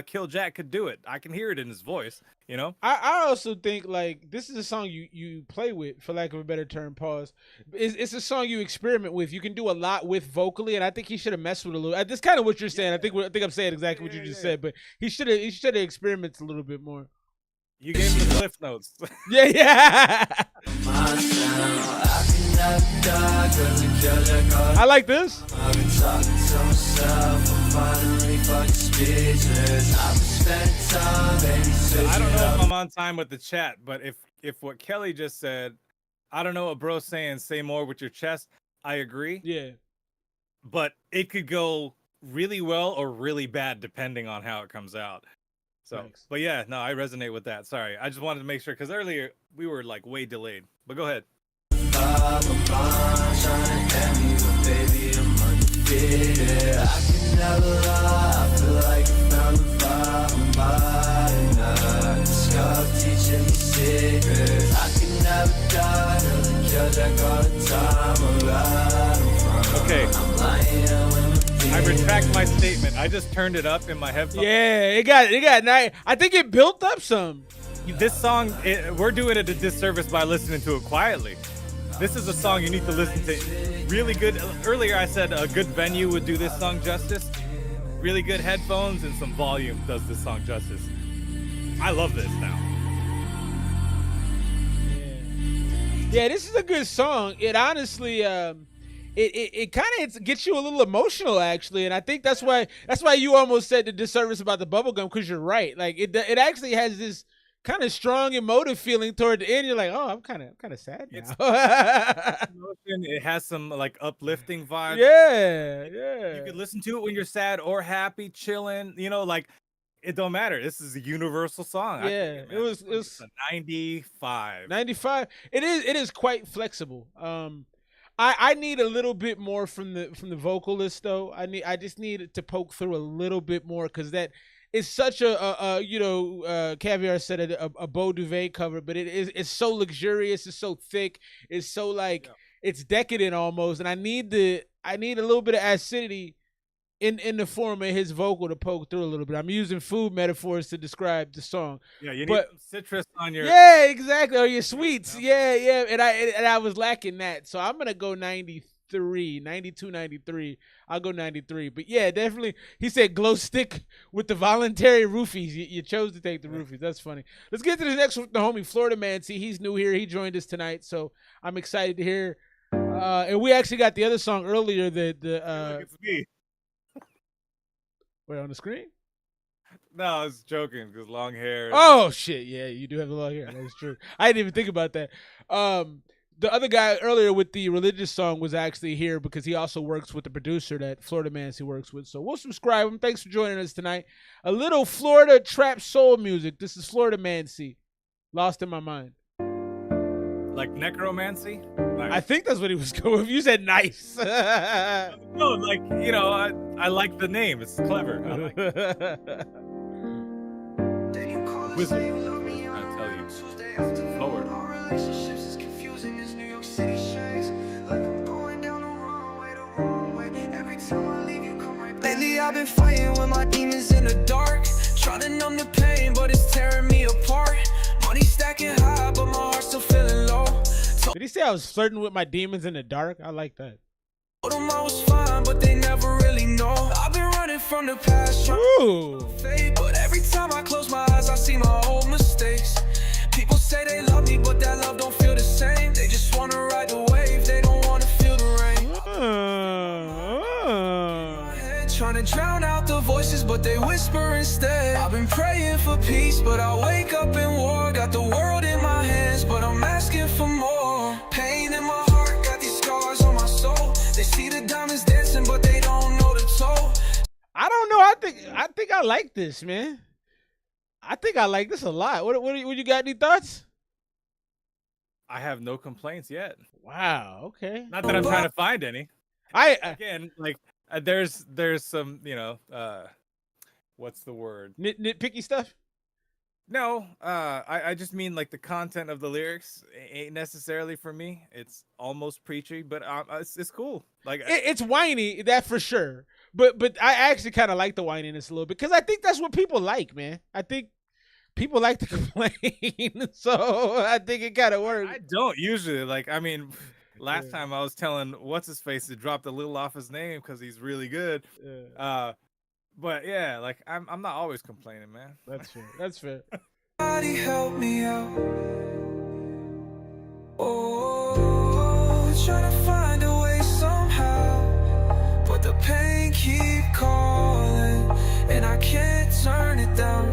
Kill Jack could do it. I can hear it in his voice. I also think like this is a song you play with, for lack of a better term. Pause. It's a song you experiment with. You can do a lot with vocally, and I think he should have messed with a little. That's kind of what you're saying. I think I'm saying exactly what you just said, but he should have experimented a little bit more. You gave him the cliff notes. Yeah. I like this. I don't know if I'm on time with the chat, but if what Kelly just said, I don't know what bro's saying, say more with your chest, I agree. Yeah. But it could go really well or really bad depending on how it comes out. So, Thanks. But yeah, no, I resonate with that. Sorry. I just wanted to make sure because earlier we were like way delayed. But go ahead. defeated. I can never lie, I feel like I found the vibe. My scars teaching me secrets. I can never die, never kill Jack all the time. Okay. I'm lying when I retract my statement. I just turned it up in my headphones. Yeah, it got nice. I think it built up some. This song, we're doing it a disservice by listening to it quietly. This is a song you need to listen to really good. Earlier I said a good venue would do this song justice. Really good headphones and some volume does this song justice. I love this now. Yeah, this is a good song. It honestly, it kind of gets you a little emotional actually, and I think that's why you almost said the disservice about the bubblegum, because you're right. Like it actually has this kind of strong emotive feeling toward the end. You're like, oh, I'm kind of sad now. It has some like uplifting vibes. Yeah. You could listen to it when you're sad or happy, chilling. You know, like it don't matter. This is a universal song. Yeah, it was a 95. 95. It is quite flexible. I need a little bit more from the vocalist though. I just need it to poke through a little bit more, because that is such a Caviar said it, a Beau Duvet cover, but it's so luxurious, it's so thick, it's so like it's decadent almost, and I need a little bit of acidity in the form of his vocal to poke through a little bit. I'm using food metaphors to describe the song. Yeah, you need some citrus on your. Yeah, exactly. Or your sweets. Yeah. And I was lacking that. So I'm gonna go 92, 93. I'll go 93. But yeah, definitely. He said glow stick with the voluntary roofies. You chose to take the roofies. That's funny. Let's get to the next one with the homie Florida Man. See, he's new here. He joined us tonight, so I'm excited to hear. And we actually got the other song earlier. It's me. Wait, on the screen? No, I was joking because long hair. Oh shit! Yeah, you do have the long hair. That's true. I didn't even think about that. The other guy earlier with the religious song was actually here because he also works with the producer that Florida Mancy works with. So we'll subscribe him. Thanks for joining us tonight. A little Florida trap soul music. This is Florida Mancy. Lost in my mind. Like necromancy? Nice. I think that's what he was going with. You said nice. No, like, you know, I like the name. It's clever. I like it. Wisdom. I tell you. Forward. Lately I've been fighting with my demons in the dark, trying to numb the pain, but it's tearing me apart. Money stacking high, but my heart's still feeling low. Did he say I was flirting with my demons in the dark? I like that. Told them I was fine, but they never really know. I've been running from the past, but every time I close my eyes, I see my old mistakes. People say they love me, but that love don't feel the same. They just wanna ride the wave, they don't wanna feel the rain. Trying to drown out the voices, but they whisper instead. I've been praying for peace, but I wake up in war. Got the world in my hands, but I'm asking for more. Pain in my heart, got these scars on my soul. They see the diamonds dancing, but they don't know the toll. I don't know. I think I like this, man. I think I like this a lot. What you got? Any thoughts? I have no complaints yet. Wow. Okay. Not that I'm trying to find any. Again, like there's some, you know, what's the word? Nitpicky stuff. No, I just mean like the content of the lyrics ain't necessarily for me. It's almost preachy, but it's cool. Like it's whiny, that for sure. But I actually kind of like the whininess a little bit because I think that's what people like, man. I think people like to complain, so I think it kind of works. I don't usually like. I mean, last time I was telling what's his face to drop a little off his name because he's really good. Yeah. But yeah, like I'm not always complaining, man. That's fair. That's fair. Somebody help me out. Oh, trying to find a way somehow, but the pain keep calling, and I can't turn it down.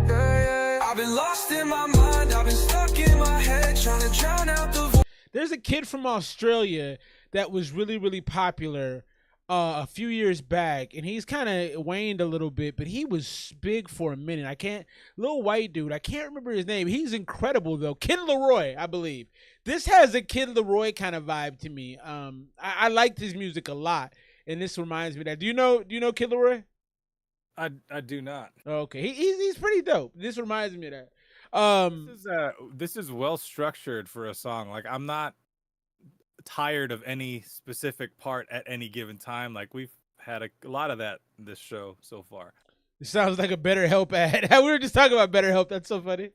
Yeah. I've been lost in my mind. I've been stuck in my head, trying to drown out the voice. There's a kid from Australia that was really, really popular a few years back, and he's kind of waned a little bit, but he was big for a minute. Little white dude, I can't remember his name. He's incredible though. Kid Leroy, I believe. This has a Kid Leroy kind of vibe to me. I liked his music a lot, and this reminds me of that. Do you know Kid Leroy? I do not. Okay, he's pretty dope. This reminds me of that. This is well structured for a song. Like, I'm not tired of any specific part at any given time. Like, we've had a lot of that in this show so far. It sounds like a BetterHelp ad. We were just talking about BetterHelp. That's so funny.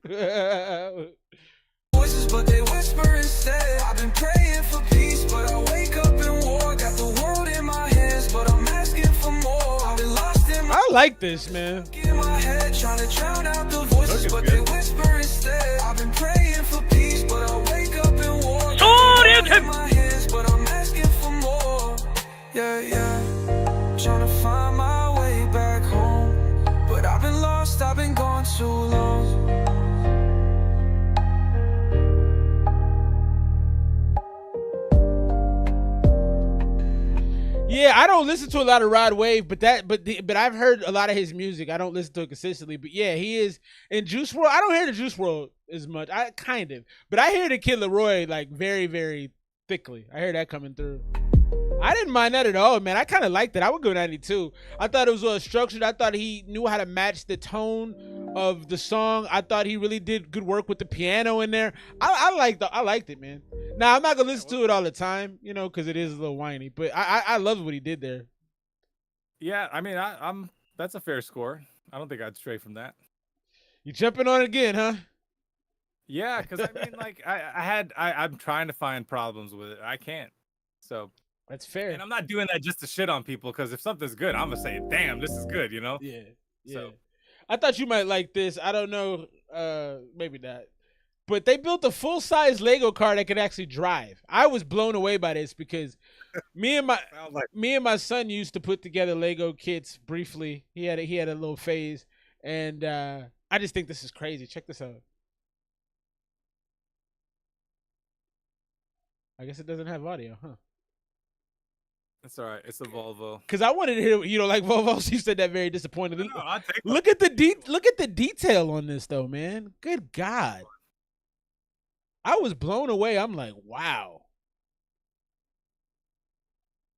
Voices, but they whisper instead. I've been praying for peace, but I wake up in war. Got the world in my hands, but I'm asking for more. I've been lost in my I like this, man. in my head, trying to drown out the voices, but they whisper instead. I've been praying for peace, but I wake up in war. Got the world in my hands, but I'm asking for more. Yeah. Trying to find my way back home, but I've been lost, I've been gone too long. Yeah, I don't listen to a lot of Rod Wave, but I've heard a lot of his music. I don't listen to it consistently, but yeah, he is in Juice WRLD. I don't hear the Juice WRLD as much. I kind of, but I hear the Kid Leroy like very, very thickly. I hear that coming through. I didn't mind that at all, man. I kind of liked it. I would go 92. I thought it was well structured. I thought he knew how to match the tone of the song. I thought he really did good work with the piano in there. I liked it, man. Now, I'm not going to listen to it all the time, you know, because it is a little whiny. But I loved what he did there. Yeah, I mean, I'm that's a fair score. I don't think I'd stray from that. You jumping on it again, huh? Yeah, because I mean, like, I'm trying to find problems with it. I can't. So that's fair. And I'm not doing that just to shit on people, because if something's good, I'm gonna say, damn, this is good, you know? Yeah. So I thought you might like this. I don't know. Maybe not. But they built a full-size Lego car that could actually drive. I was blown away by this because me and my son used to put together Lego kits briefly. He had a little phase, and I just think this is crazy. Check this out. I guess it doesn't have audio, huh? That's all right. It's a Volvo. Because I wanted to hear, you know, like Volvo. You said that very disappointed. No, I'll take look at the detail on this, though, man. Good God. I was blown away. I'm like, wow.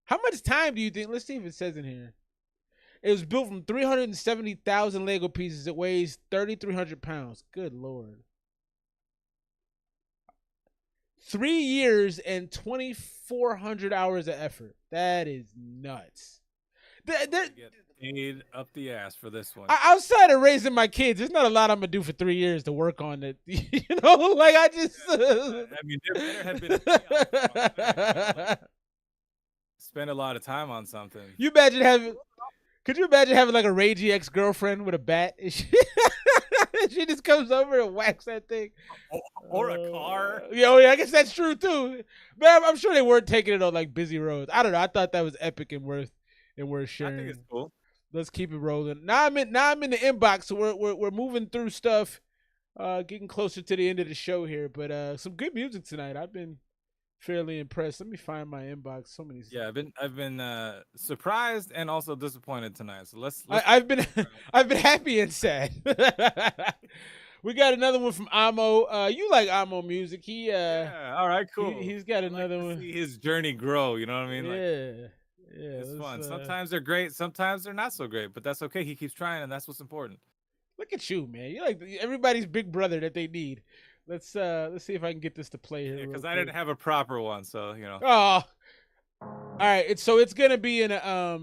How much time do you think? Let's see if it says in here. It was built from 370,000 Lego pieces. It weighs 3,300 pounds. Good Lord. 3 years and 2,400 hours of effort. That is nuts. Get paid up the ass for this one. Outside of raising my kids, there's not a lot I'm gonna do for 3 years to work on it. You know, like I just. I mean, there better have been a payoff. Spend a lot of time on something. Could you imagine having like a ragey ex-girlfriend with a bat? She just comes over and whacks that thing. Or a car. Yeah, I guess that's true too. But I'm sure they weren't taking it on like busy roads. I don't know. I thought that was epic and worth sharing. I think it's cool. Let's keep it rolling. Now I'm in the inbox, so we're moving through stuff, getting closer to the end of the show here. But some good music tonight. I've been fairly impressed. Let me find my inbox. So many. Yeah, I've been surprised and also disappointed tonight. So let's I've been happy and sad. We got another one from Amo. You like Amo music? Yeah. All right. Cool. He's got another one. See his journey grow. You know what I mean? Yeah. It's fun. Sometimes they're great. Sometimes they're not so great. But that's okay. He keeps trying, and that's what's important. Look at you, man. You're like everybody's big brother that they need. Let's see if I can get this to play here. Because I didn't have a proper one, so you know. Oh, all right. It's gonna be in a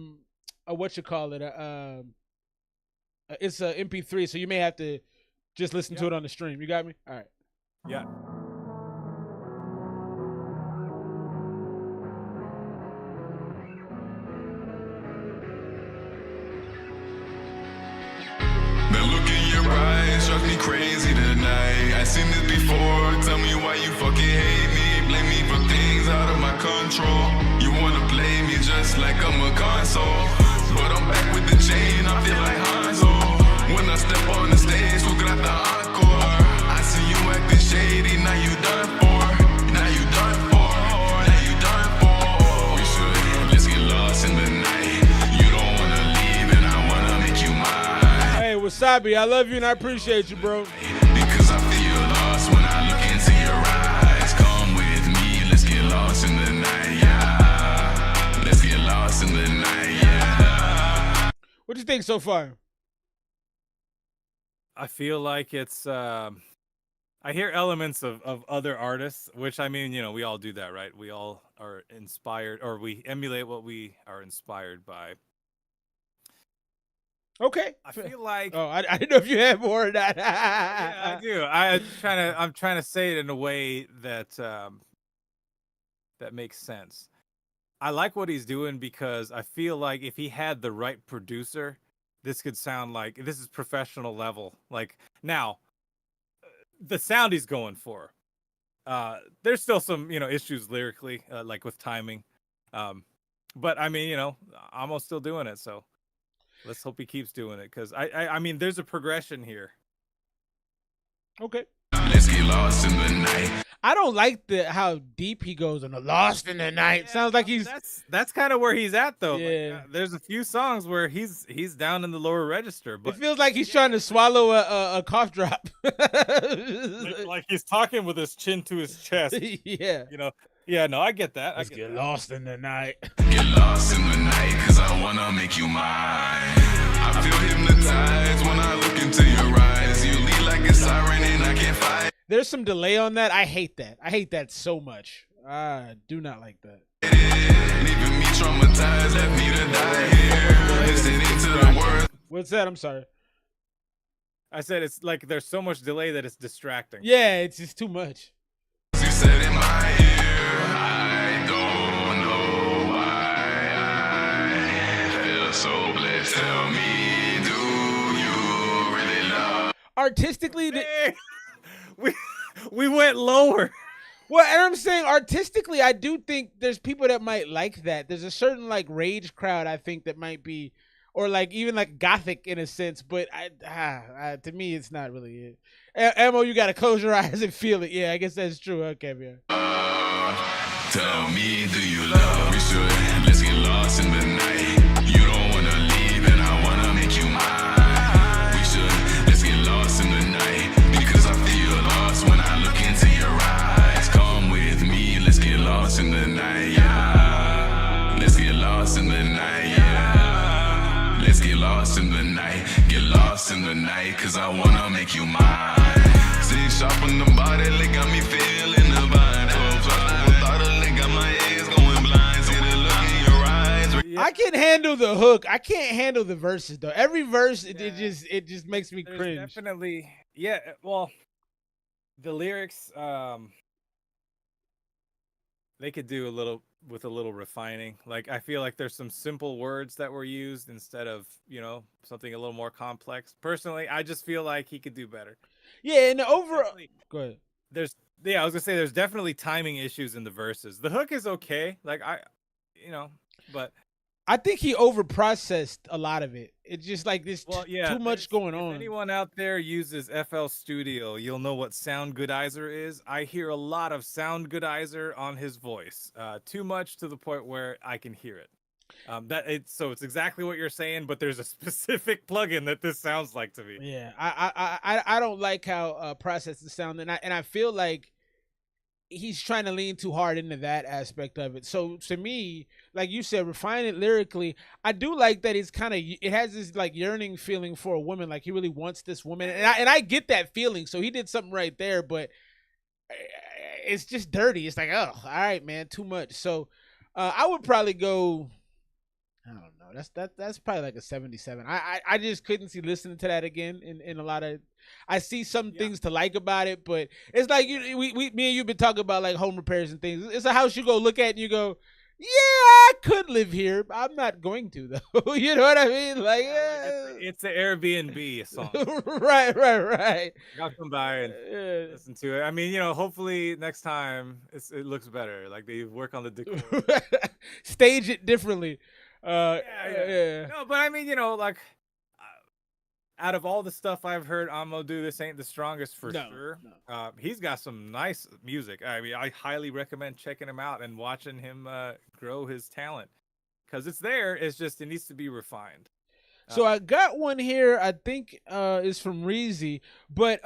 what you call it? It's a MP3, so you may have to just listen to it on the stream. You got me? All right. Yeah. That look in your eyes drives me crazy tonight. I seen this before. Tell me why you fucking hate me. Blame me for things out of my control. You wanna play me just like I'm a console, but I'm back with the chain. I feel like Hanzo when I step on the stage. Who got the encore? I see you acting shady. Now you done for. Now you done for. Now you done for. We should let's get lost in the night. You don't wanna leave, and I wanna make you mine. Hey, Wasabi, I love you and I appreciate you, bro. Because I feel lost when I look into your eyes. Come with me, let's get lost in the night, yeah. Let's get lost in the night. What do you think so far? I feel like it's. I hear elements of other artists, which I mean, we all do that, right? We all are inspired, or we emulate what we are inspired by. Okay. I feel like. Oh, I didn't know if you had more of that. Yeah, I do. I'm trying to say it in a way that that makes sense. I like what he's doing because I feel like if he had the right producer, this could sound like this is professional level. Like now, the sound he's going for. There's still some, issues lyrically, like with timing. But I mean, Amo's still doing it, so let's hope he keeps doing it because I mean, there's a progression here. Okay. Let's get lost in the night. I don't like how deep he goes on the Lost in the Night. Yeah, Sounds like he's that's kind of where he's at though. Yeah. Like, there's a few songs where he's down in the lower register, but it feels like he's trying to swallow a cough drop. like he's talking with his chin to his chest. Yeah. Yeah, no, I get that. Let's get lost in the night. Get lost in the night, cause I wanna make you mine. I feel hypnotized when I look into your eyes. You lead like a siren and I can't fight. There's some delay on that. I hate that. I hate that so much. I do not like that. Leaving me traumatized, left me to die here. Listening to the words. What's that? I'm sorry. I said it's like there's so much delay that it's distracting. Yeah, it's just too much. You said in my ear, I don't know why I feel so blessed. Tell me, do you really love? Artistically, we went lower. Well, and I'm saying artistically, I do think there's people that might like that. There's a certain like rage crowd I think that might be, or like even like gothic in a sense. But to me, it's not really it. Amo, you gotta close your eyes and feel it. Yeah, I guess that's true. Okay, man. Tell me, do you love? We should. Let's get lost in the night. You don't wanna leave, and I wanna make you mine. We should. Let's get lost in the night because I feel lost when I look into your eyes. Come with me, let's get lost in the night. Yeah. Let's get lost in the night. Yeah. Let's get lost in the night. Get lost in the night, cause I wanna make you mine. See, sharp on the body, they got me feeling the vibe. I can handle the hook. I can't handle the verses though. Every verse, it just makes me cringe. Definitely, yeah. Well, the lyrics, they could do a little refining. Like I feel like there's some simple words that were used instead of something a little more complex. Personally, I just feel like he could do better. Yeah, and the overall. Go ahead. I was gonna say there's definitely timing issues in the verses. The hook is okay, like but I think he overprocessed a lot of it. It's just like this too much going on. If anyone out there uses FL Studio, you'll know what Sound Goodizer is. I hear a lot of Sound Goodizer on his voice. Too much to the point where I can hear it. So it's exactly what you're saying, but there's a specific plugin that this sounds like to me. Yeah, I don't like how processed the sound, and I feel like he's trying to lean too hard into that aspect of it. So to me, like you said, refine it lyrically. I do like that it's kind of, it has this like yearning feeling for a woman. Like he really wants this woman. And I get that feeling. So he did something right there, but it's just dirty. It's like, oh, all right, man, too much. So I would probably go, I don't know. That's probably like a 77. I just couldn't see listening to that again in a lot of. I see some things to like about it, but it's like me and you've been talking about like home repairs and things. It's a house you go look at and you go, yeah, I could live here. I'm not going to though. You know what I mean? Like, it's an Airbnb song. right. I'll come by and listen to it. I mean, hopefully next time it looks better. Like they work on the decor, stage it differently. Yeah. No, but I mean, like out of all the stuff I've heard Amo do, this ain't the strongest for sure. No. He's got some nice music. I mean, I highly recommend checking him out and watching him grow his talent because it's there. It's just it needs to be refined. So I got one here. I think is from Reezy, but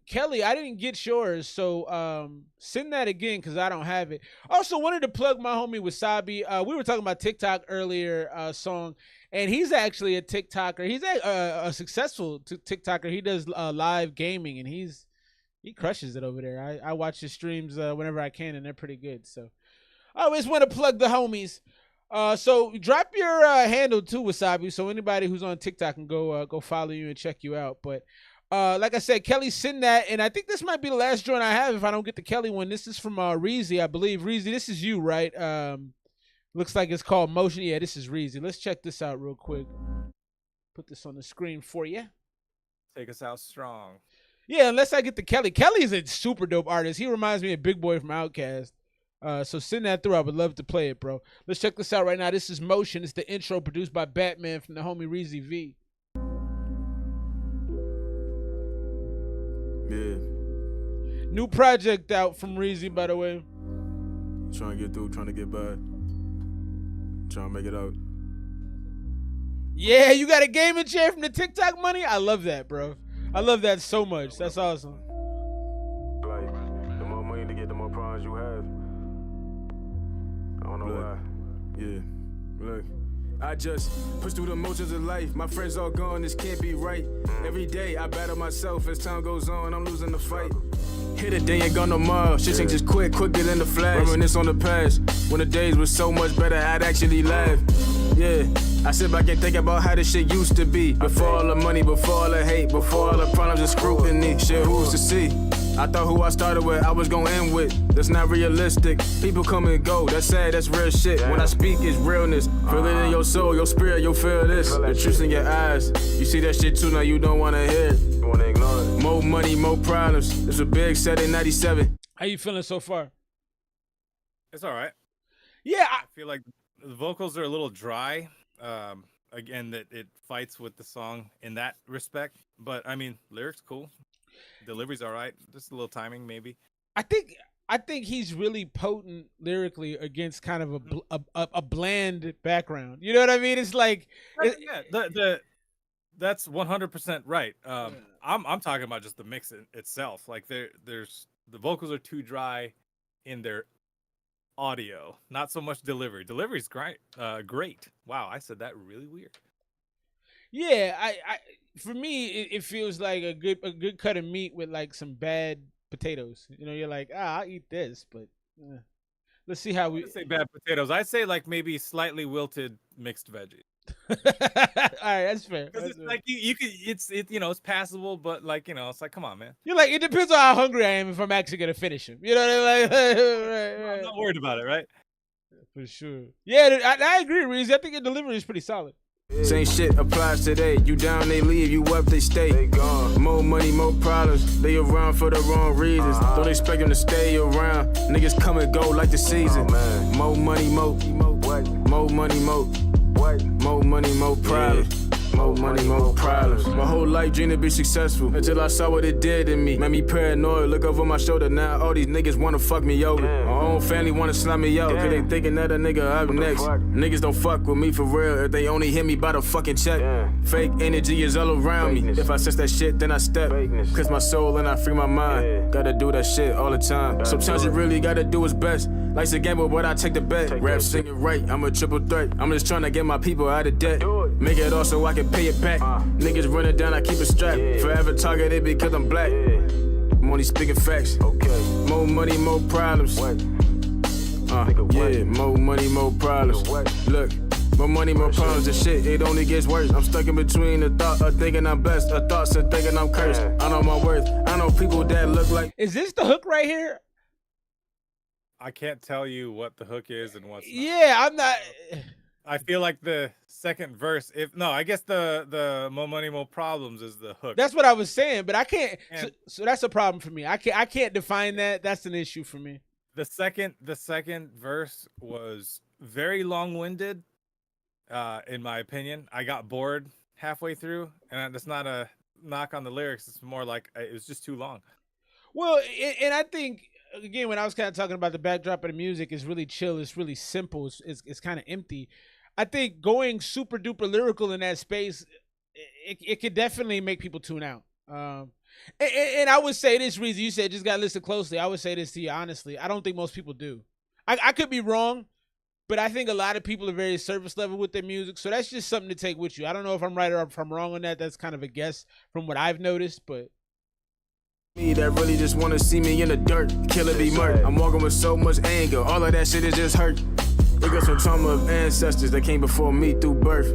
Kelly, I didn't get yours, so send that again because I don't have it. Also, wanted to plug my homie Wasabi. We were talking about TikTok earlier, song, and he's actually a TikToker. He's a successful TikToker. He does live gaming, and he crushes it over there. I watch his streams whenever I can, and they're pretty good. So I always want to plug the homies. So drop your handle too, Wasabi, so anybody who's on TikTok can go follow you and check you out. But like I said, Kelly, send that, and I think this might be the last joint I have if I don't get the Kelly one. This is from Reezy, I believe. Reezy, this is you, right? Looks like it's called Motion. Yeah, this is Reezy. Let's check this out real quick. Put this on the screen for you. Take us out strong. Yeah, unless I get the Kelly. Kelly is a super dope artist. He reminds me of Big Boy from Outkast. So send that through. I would love to play it, bro. Let's check this out right now. This is Motion. It's the intro produced by Batman from the homie Reezy V. Yeah. New project out from Reezy, by the way. Trying to get through, trying to get by. Trying to make it out. Yeah, you got a gaming chair from the TikTok money? I love that, bro. I love that so much. That's awesome. Like, the more money to get, the more problems you have. I don't know why. Yeah. Look. I just push through the motions of life. My friends all gone, this can't be right. Every day I battle myself. As time goes on, I'm losing the fight. Hit a day, ain't gone no more. Shit changes quicker than the flash. Reminisce on the past, when the days were so much better, I'd actually laugh. Yeah, I sit back and think about how this shit used to be. Before all the money, before all the hate, before all the problems and scrutiny. Shit, who's to see? I thought who I started with, I was gonna end with. That's not realistic. People come and go, that's sad, that's real shit. When I speak, it's realness. Feel it in your soul, your spirit, you'll feel this. The truth in your eyes. You see that shit too, now you don't wanna hear it. You wanna ignore it. More money, more problems. It's a big set in 97. How you feeling so far? It's all right. Yeah, I feel like the vocals are a little dry. Again, that it fights with the song in that respect. But I mean, lyrics cool. Delivery's all right. Just a little timing, maybe. I think he's really potent lyrically against kind of a bland background. You know what I mean? It's like that's 100% right. I'm talking about just the mix itself. Like there's the vocals are too dry in their audio, not so much delivery. Delivery's great. Great. Wow, I said that really weird. Yeah, I for me it feels like a good cut of meat with like some bad potatoes. You know, you're like, I'll eat this, but let's see how we say bad potatoes. I'd say like maybe slightly wilted mixed veggies. All right, that's fair. Because it's like you could it's it's passable, but like it's like come on, man. You're like, it depends on how hungry I am if I'm actually gonna finish him. You know what I mean? Right. I'm not worried about it, right? For sure. Yeah, I agree, Reezy. I think your delivery is pretty solid. Same shit applies today. You down, they leave. You up, they stay. They gone. More money, more problems. They around for the wrong reasons. Don't expect them to stay around. Niggas come and go like the season. More money, more what? More money, more what? More money, more problems. More money, more problems. My whole life dreamed to be successful until I saw what it did to me. Made me paranoid. Look over my shoulder now. All these niggas wanna fuck me over. My own family wanna slap me out. Cause they thinking that a nigga up next. Niggas don't fuck with me for real if they only hit me by the fucking check. Fake energy is all around me. If I sense that shit, then I step. Cause my soul and I free my mind. Gotta do that shit all the time. Sometimes you really gotta do what's best. Life's a gamble, but I take the bet. Rap, singing right, I'm a triple threat. I'm just trying to get my people out of debt. Make it all so I can pay it back. Niggas running down, I keep it strapped. Forever targeted because I'm black. I'm only speaking facts. More money, more problems. Yeah, more money, more problems. Look, more money, more problems. The shit, it only gets worse. I'm stuck in between the thought of thinking I'm blessed, the thoughts of thinking I'm cursed. I know my worth. I know people that look like. Is this the hook right here? I can't tell you what the hook is and what's not. Yeah, I'm not. I feel like the second verse. I guess the more money, more problems is the hook. That's what I was saying, but I can't. So that's a problem for me. I can't define that. That's an issue for me. The second verse was very long-winded, in my opinion. I got bored halfway through, and that's not a knock on the lyrics. It's more like it was just too long. Well, and I think. Again, when I was kind of talking about the backdrop of the music, it's really chill. It's really simple. It's kind of empty. I think going super duper lyrical in that space, it could definitely make people tune out. And I would say this, reason you said just gotta listen closely. I would say this to you honestly. I don't think most people do. I could be wrong, but I think a lot of people are very surface level with their music. So that's just something to take with you. I don't know if I'm right or if I'm wrong on that. That's kind of a guess from what I've noticed, but Me that really just wanna see me in the dirt, killer be murk. I'm walking with so much anger, all of that shit is just hurt. It goes from trauma of ancestors that came before me through birth.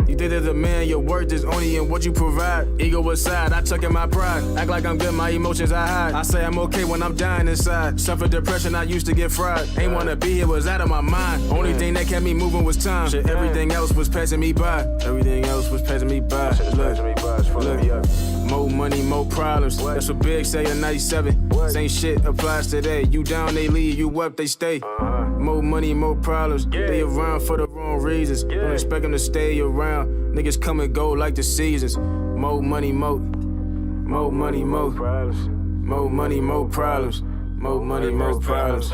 You think as a man, your worth is only in what you provide. Ego aside, I tuck in my pride. Act like I'm good, my emotions I hide. I say I'm okay when I'm dying inside. Suffer depression, I used to get fried. Ain't wanna be here, was out of my mind. Only thing that kept me moving was time. Shit, everything else was passing me by. Everything else was passing me by. Look. More money, more problems. That's what Big say in 97. Same shit applies today. You down, they leave. You up, they stay. More money, more problems. They around for the wrong reasons. Don't expect them to stay around. Niggas come and go like the seasons. More money, more money, more problems. More money, more problems. More money, more problems.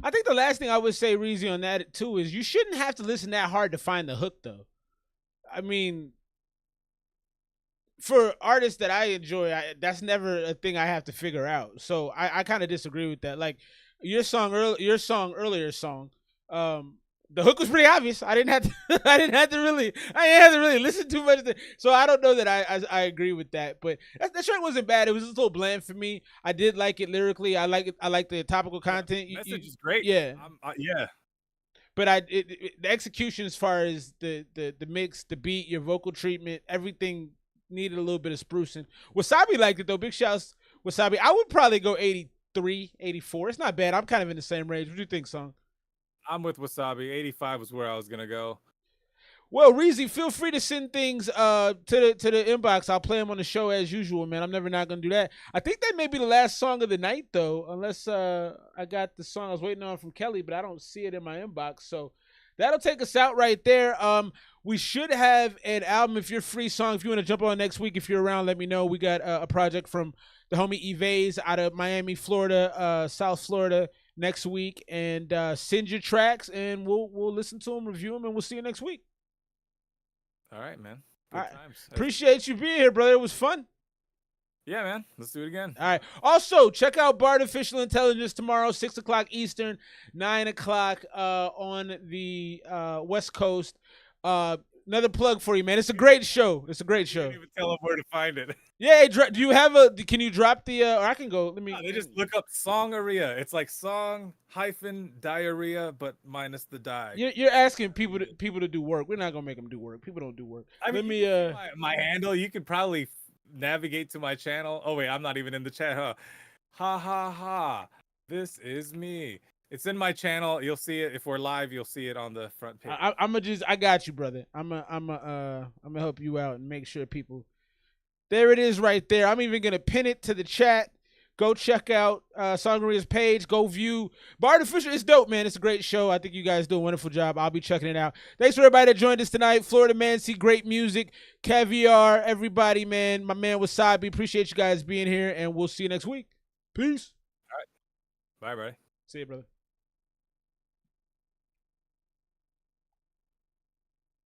I think the last thing I would say, Reezy, on that too is you shouldn't have to listen that hard to find the hook, though. I mean, for artists that I enjoy, that's never a thing I have to figure out. So I kind of disagree with that. Like your earlier song, the hook was pretty obvious. I didn't have to really listen too much. So I don't know that I agree with that. But that track wasn't bad. It was just a little bland for me. I did like it lyrically. I like it. I like the topical content. The message is great. Yeah. Yeah. But the execution, as far as the mix, the beat, your vocal treatment, everything needed a little bit of sprucing. Wasabi liked it though. Big shouts, Wasabi. I would probably go 83, 84. It's not bad. I'm kind of in the same range. What do you think, Song? I'm with Wasabi. 85 was where I was gonna go. Well, Reezy, feel free to send things to the inbox. I'll play them on the show as usual, man. I'm never not gonna do that. I think that may be the last song of the night though, unless I got the song I was waiting on from Kelly, but I don't see it in my inbox. So that'll take us out right there. We should have an album if you're free, Song. If you want to jump on next week, if you're around, let me know. We got a project from the homie Evaze out of Miami, Florida, South Florida next week, and send your tracks and we'll listen to them, review them, and we'll see you next week. All right, man. Good times. Appreciate you being here, brother. It was fun. Yeah, man. Let's do it again. All right. Also, check out Artificial Intelligence tomorrow, 6 o'clock Eastern, 9 o'clock on the West Coast. Another plug for you, man. It's a great show. It's a great show. You can't even tell them where to find it. Yeah. Do you have can you drop the, or I can go. Let me. No, they just look up Songaria. It's like song hyphen diarrhea, but minus the die. You're asking people to do work. We're not going to make them do work. People don't do work. Let me, my handle, you could probably navigate to my channel. Oh, wait, I'm not even in the chat, huh? Ha, ha, ha. This is me. It's in my channel. You'll see it. If we're live, you'll see it on the front page. I got you, brother. I'm gonna help you out and make sure people. There it is right there. I'm even gonna pin it to the chat. Go check out Sangaria's page. Go view Artificial. It's dope, man. It's a great show. I think you guys do a wonderful job. I'll be checking it out. Thanks for everybody that joined us tonight. Florida Man, see great music. Caviar, everybody, man. My man Wasabi. Appreciate you guys being here, and we'll see you next week. Peace. All right. Bye, buddy. See you, brother.